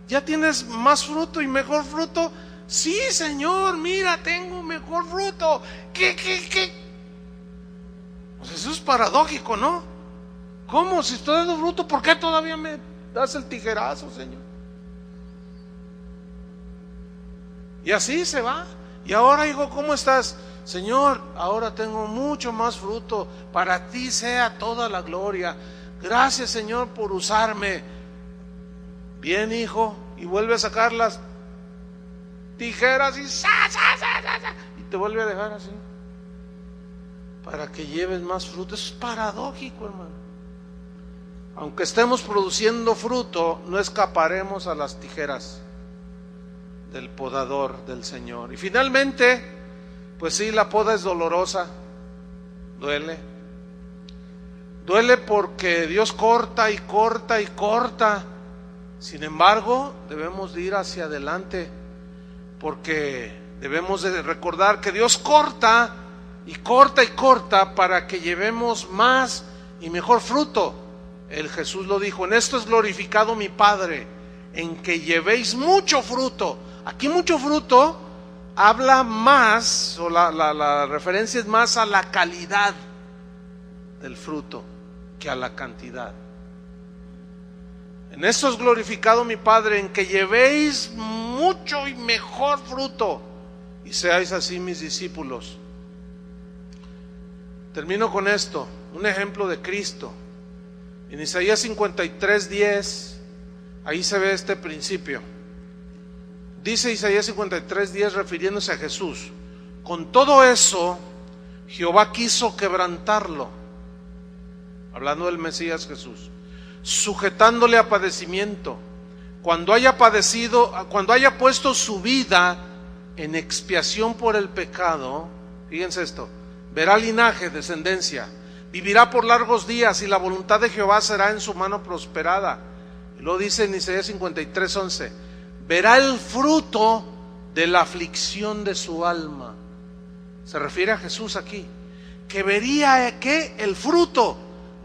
¿Ya tienes más fruto y mejor fruto? Sí, Señor, mira, tengo mejor fruto. ¿Qué? Pues eso es paradójico, ¿no? ¿Cómo? Si estoy dando fruto, ¿por qué todavía me das el tijerazo, Señor? Y así se va. Y ahora, hijo, ¿cómo estás? Señor, ahora tengo mucho más fruto. Para ti sea toda la gloria. Gracias, Señor, por usarme. Bien, hijo. Y vuelve a sacar las tijeras y y te vuelve a dejar así, para que lleves más fruto. Eso es paradójico, hermano. Aunque estemos produciendo fruto, no escaparemos a las tijeras del podador del Señor. Y finalmente, pues sí, la poda es dolorosa, duele. Duele porque Dios corta y corta y corta. Sin embargo, debemos de ir hacia adelante, porque debemos de recordar que Dios corta y corta y corta para que llevemos más y mejor fruto. El Jesús lo dijo, en esto es glorificado mi Padre, en que llevéis mucho fruto. Aquí mucho fruto habla más, o la referencia es más a la calidad del fruto que a la cantidad. En esto es glorificado mi Padre, en que llevéis mucho y mejor fruto, y seáis así mis discípulos. Termino con esto, un ejemplo de Cristo. En Isaías 53:10, ahí se ve este principio. Dice Isaías 53:10, refiriéndose a Jesús, con todo eso Jehová quiso quebrantarlo, hablando del Mesías Jesús, sujetándole a padecimiento. Cuando haya padecido, cuando haya puesto su vida en expiación por el pecado, fíjense esto, verá linaje, descendencia, vivirá por largos días, y la voluntad de Jehová será en su mano prosperada. Y lo dice en Isaías 53:11, verá el fruto de la aflicción de su alma. Se refiere a Jesús aquí, que vería ¿qué? El fruto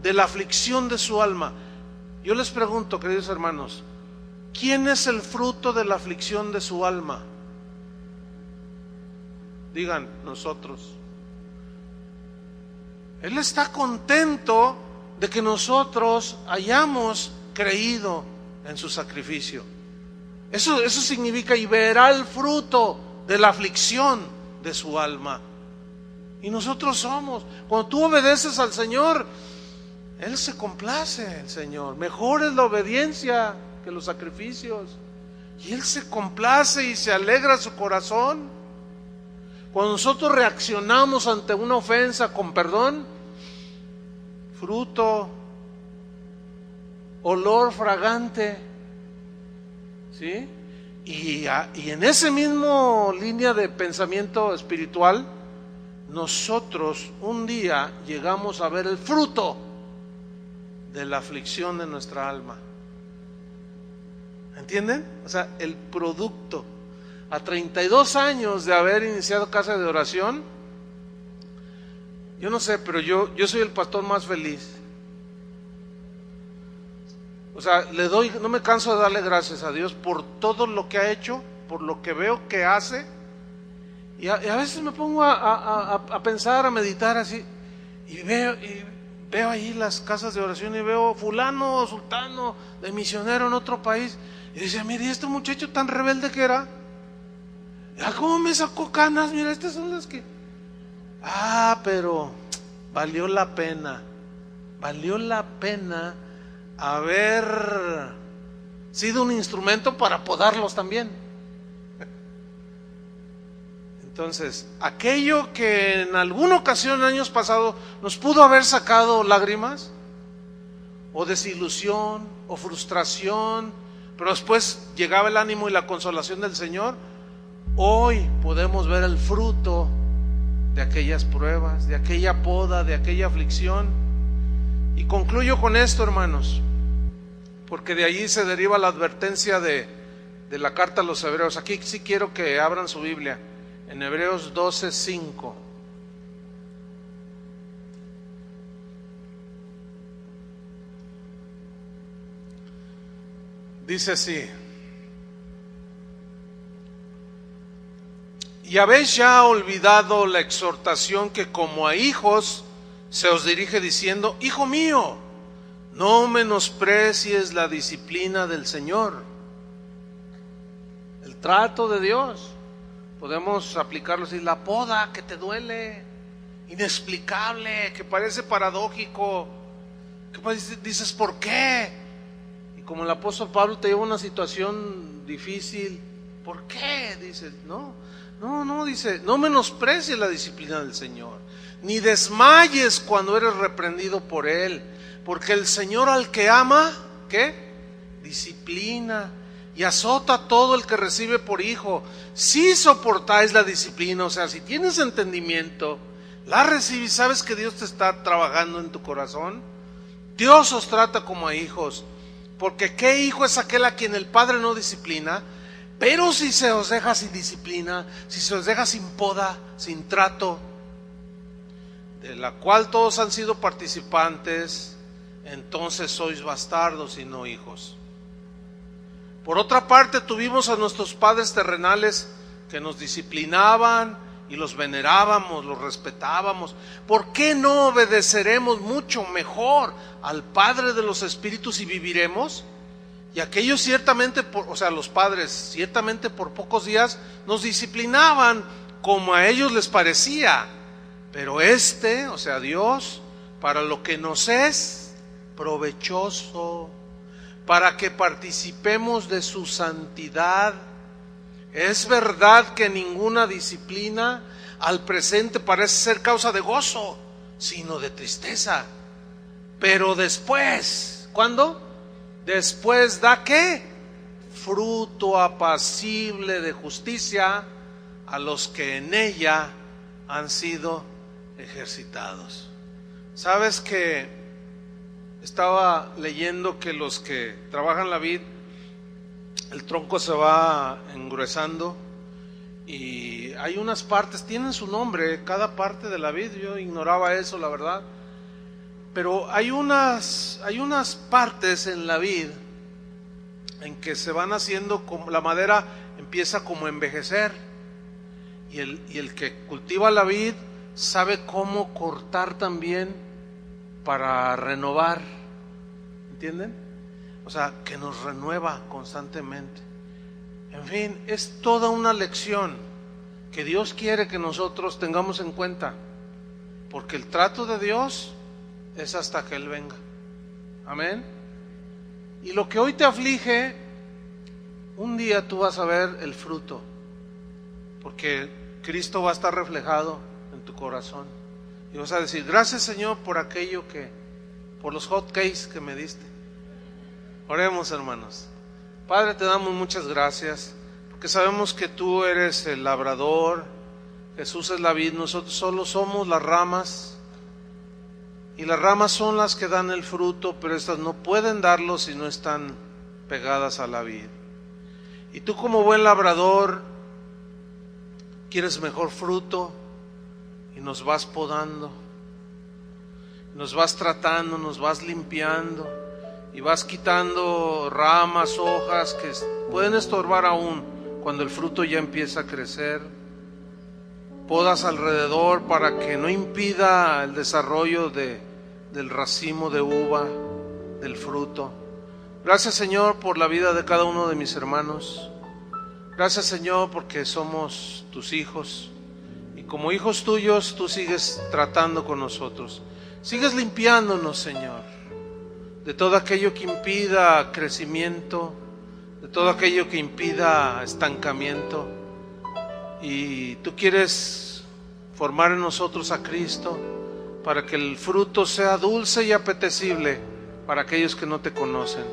de la aflicción de su alma. Yo les pregunto, queridos hermanos, ¿quién es el fruto de la aflicción de su alma? Digan, nosotros. Él está contento de que nosotros hayamos creído en su sacrificio. Eso significa, y verá el fruto de la aflicción de su alma. Y nosotros somos, cuando tú obedeces al Señor, Él se complace, el Señor. Mejor es la obediencia que los sacrificios. Y Él se complace y se alegra su corazón. Cuando nosotros reaccionamos ante una ofensa con perdón, fruto, olor fragante, ¿sí? Y en ese mismo línea de pensamiento espiritual, nosotros un día llegamos a ver el fruto de la aflicción de nuestra alma. ¿Entienden? O sea, el producto. A 32 años de haber iniciado Casa de Oración, yo no sé, pero yo soy el pastor más feliz. O sea, no me canso de darle gracias a Dios por todo lo que ha hecho, por lo que veo que hace. Y a veces me pongo a pensar, a meditar así, y veo ahí las casas de oración y veo fulano, sultano, de misionero en otro país. Y dice, mire, este muchacho tan rebelde que era, ¿cómo me sacó canas? Mira, estas son las que... pero valió la pena haber sido un instrumento para podarlos también. Entonces, aquello que en alguna ocasión en años pasados nos pudo haber sacado lágrimas, o desilusión, o frustración, pero después llegaba el ánimo y la consolación del Señor, hoy podemos ver el fruto de aquellas pruebas, de aquella poda, de aquella aflicción. Y concluyo con esto, hermanos, porque de allí se deriva la advertencia de la carta a los Hebreos. Aquí sí quiero que abran su Biblia, en Hebreos 12:5. Dice así: y habéis ya olvidado la exhortación que como a hijos se os dirige diciendo, hijo mío, no menosprecies la disciplina del Señor. El trato de Dios, podemos aplicarlo así, la poda que te duele, inexplicable, que parece paradójico, que dices, ¿por qué? Y como el apóstol Pablo te lleva a una situación difícil, ¿por qué? Dices, no, dice, no menosprecies la disciplina del Señor, ni desmayes cuando eres reprendido por Él, porque el Señor al que ama, ¿qué? Disciplina y azota a todo el que recibe por hijo. Si soportáis la disciplina, o sea, si tienes entendimiento, la recibes, sabes que Dios te está trabajando en tu corazón, Dios os trata como a hijos, porque ¿qué hijo es aquel a quien el Padre no disciplina? Pero si se os deja sin disciplina, si se os deja sin poda, sin trato, de la cual todos han sido participantes, entonces sois bastardos y no hijos. Por otra parte, tuvimos a nuestros padres terrenales que nos disciplinaban y los venerábamos, los respetábamos. ¿Por qué no obedeceremos mucho mejor al Padre de los Espíritus y viviremos? Y aquellos ciertamente, los padres ciertamente por pocos días nos disciplinaban como a ellos les parecía, pero Dios, para lo que nos es provechoso, para que participemos de su santidad. Es verdad que ninguna disciplina al presente parece ser causa de gozo, sino de tristeza, pero después, ¿cuándo? Después da ¿qué? Fruto apacible de justicia a los que en ella han sido ejercitados. ¿Sabes que estaba leyendo que los que trabajan la vid, el tronco se va engruesando y hay unas partes, tienen su nombre, cada parte de la vid, yo ignoraba eso, la verdad. Pero hay unas partes en la vid en que se van haciendo, como la madera empieza como a envejecer, y el que cultiva la vid sabe cómo cortar también para renovar, ¿entienden? O sea, que nos renueva constantemente. En fin, es toda una lección que Dios quiere que nosotros tengamos en cuenta, porque el trato de Dios es hasta que Él venga. Amén. Y lo que hoy te aflige, un día tú vas a ver el fruto, porque Cristo va a estar reflejado en tu corazón y vas a decir: gracias, Señor, por aquello por los hot cakes que me diste. Oremos, hermanos. Padre, te damos muchas gracias, porque sabemos que tú eres el labrador, Jesús es la vid, nosotros solo somos las ramas, y las ramas son las que dan el fruto, pero estas no pueden darlo si no están pegadas a la vid. Y tú, como buen labrador, quieres mejor fruto y nos vas podando, nos vas tratando, nos vas limpiando y vas quitando ramas, hojas que pueden estorbar aún cuando el fruto ya empieza a crecer. Podas alrededor para que no impida el desarrollo del racimo de uva, del fruto. Gracias, Señor, por la vida de cada uno de mis hermanos. Gracias, Señor, porque somos tus hijos, y como hijos tuyos tú sigues tratando con nosotros, sigues limpiándonos, Señor, de todo aquello que impida crecimiento, de todo aquello que impida estancamiento. Y tú quieres formar en nosotros a Cristo para que el fruto sea dulce y apetecible para aquellos que no te conocen.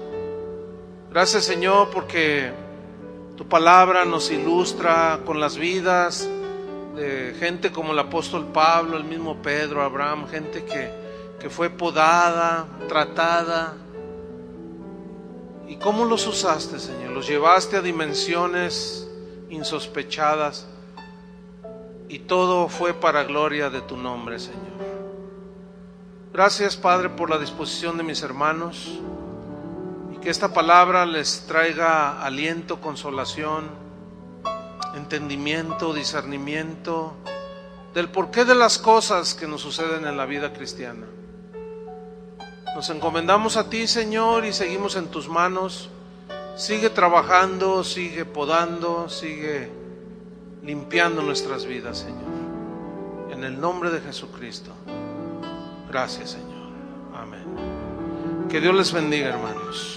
Gracias, Señor, porque tu palabra nos ilustra con las vidas de gente como el apóstol Pablo, el mismo Pedro, Abraham, gente que fue podada, tratada. ¿Y cómo los usaste, Señor? Los llevaste a dimensiones insospechadas, y todo fue para gloria de tu nombre, Señor. Gracias, Padre, por la disposición de mis hermanos, y que esta palabra les traiga aliento, consolación, entendimiento, discernimiento del porqué de las cosas que nos suceden en la vida cristiana. Nos encomendamos a ti, Señor, y seguimos en tus manos. Sigue trabajando, sigue podando, sigue limpiando nuestras vidas, Señor. En el nombre de Jesucristo. Gracias, Señor. Amén. Que Dios les bendiga, hermanos.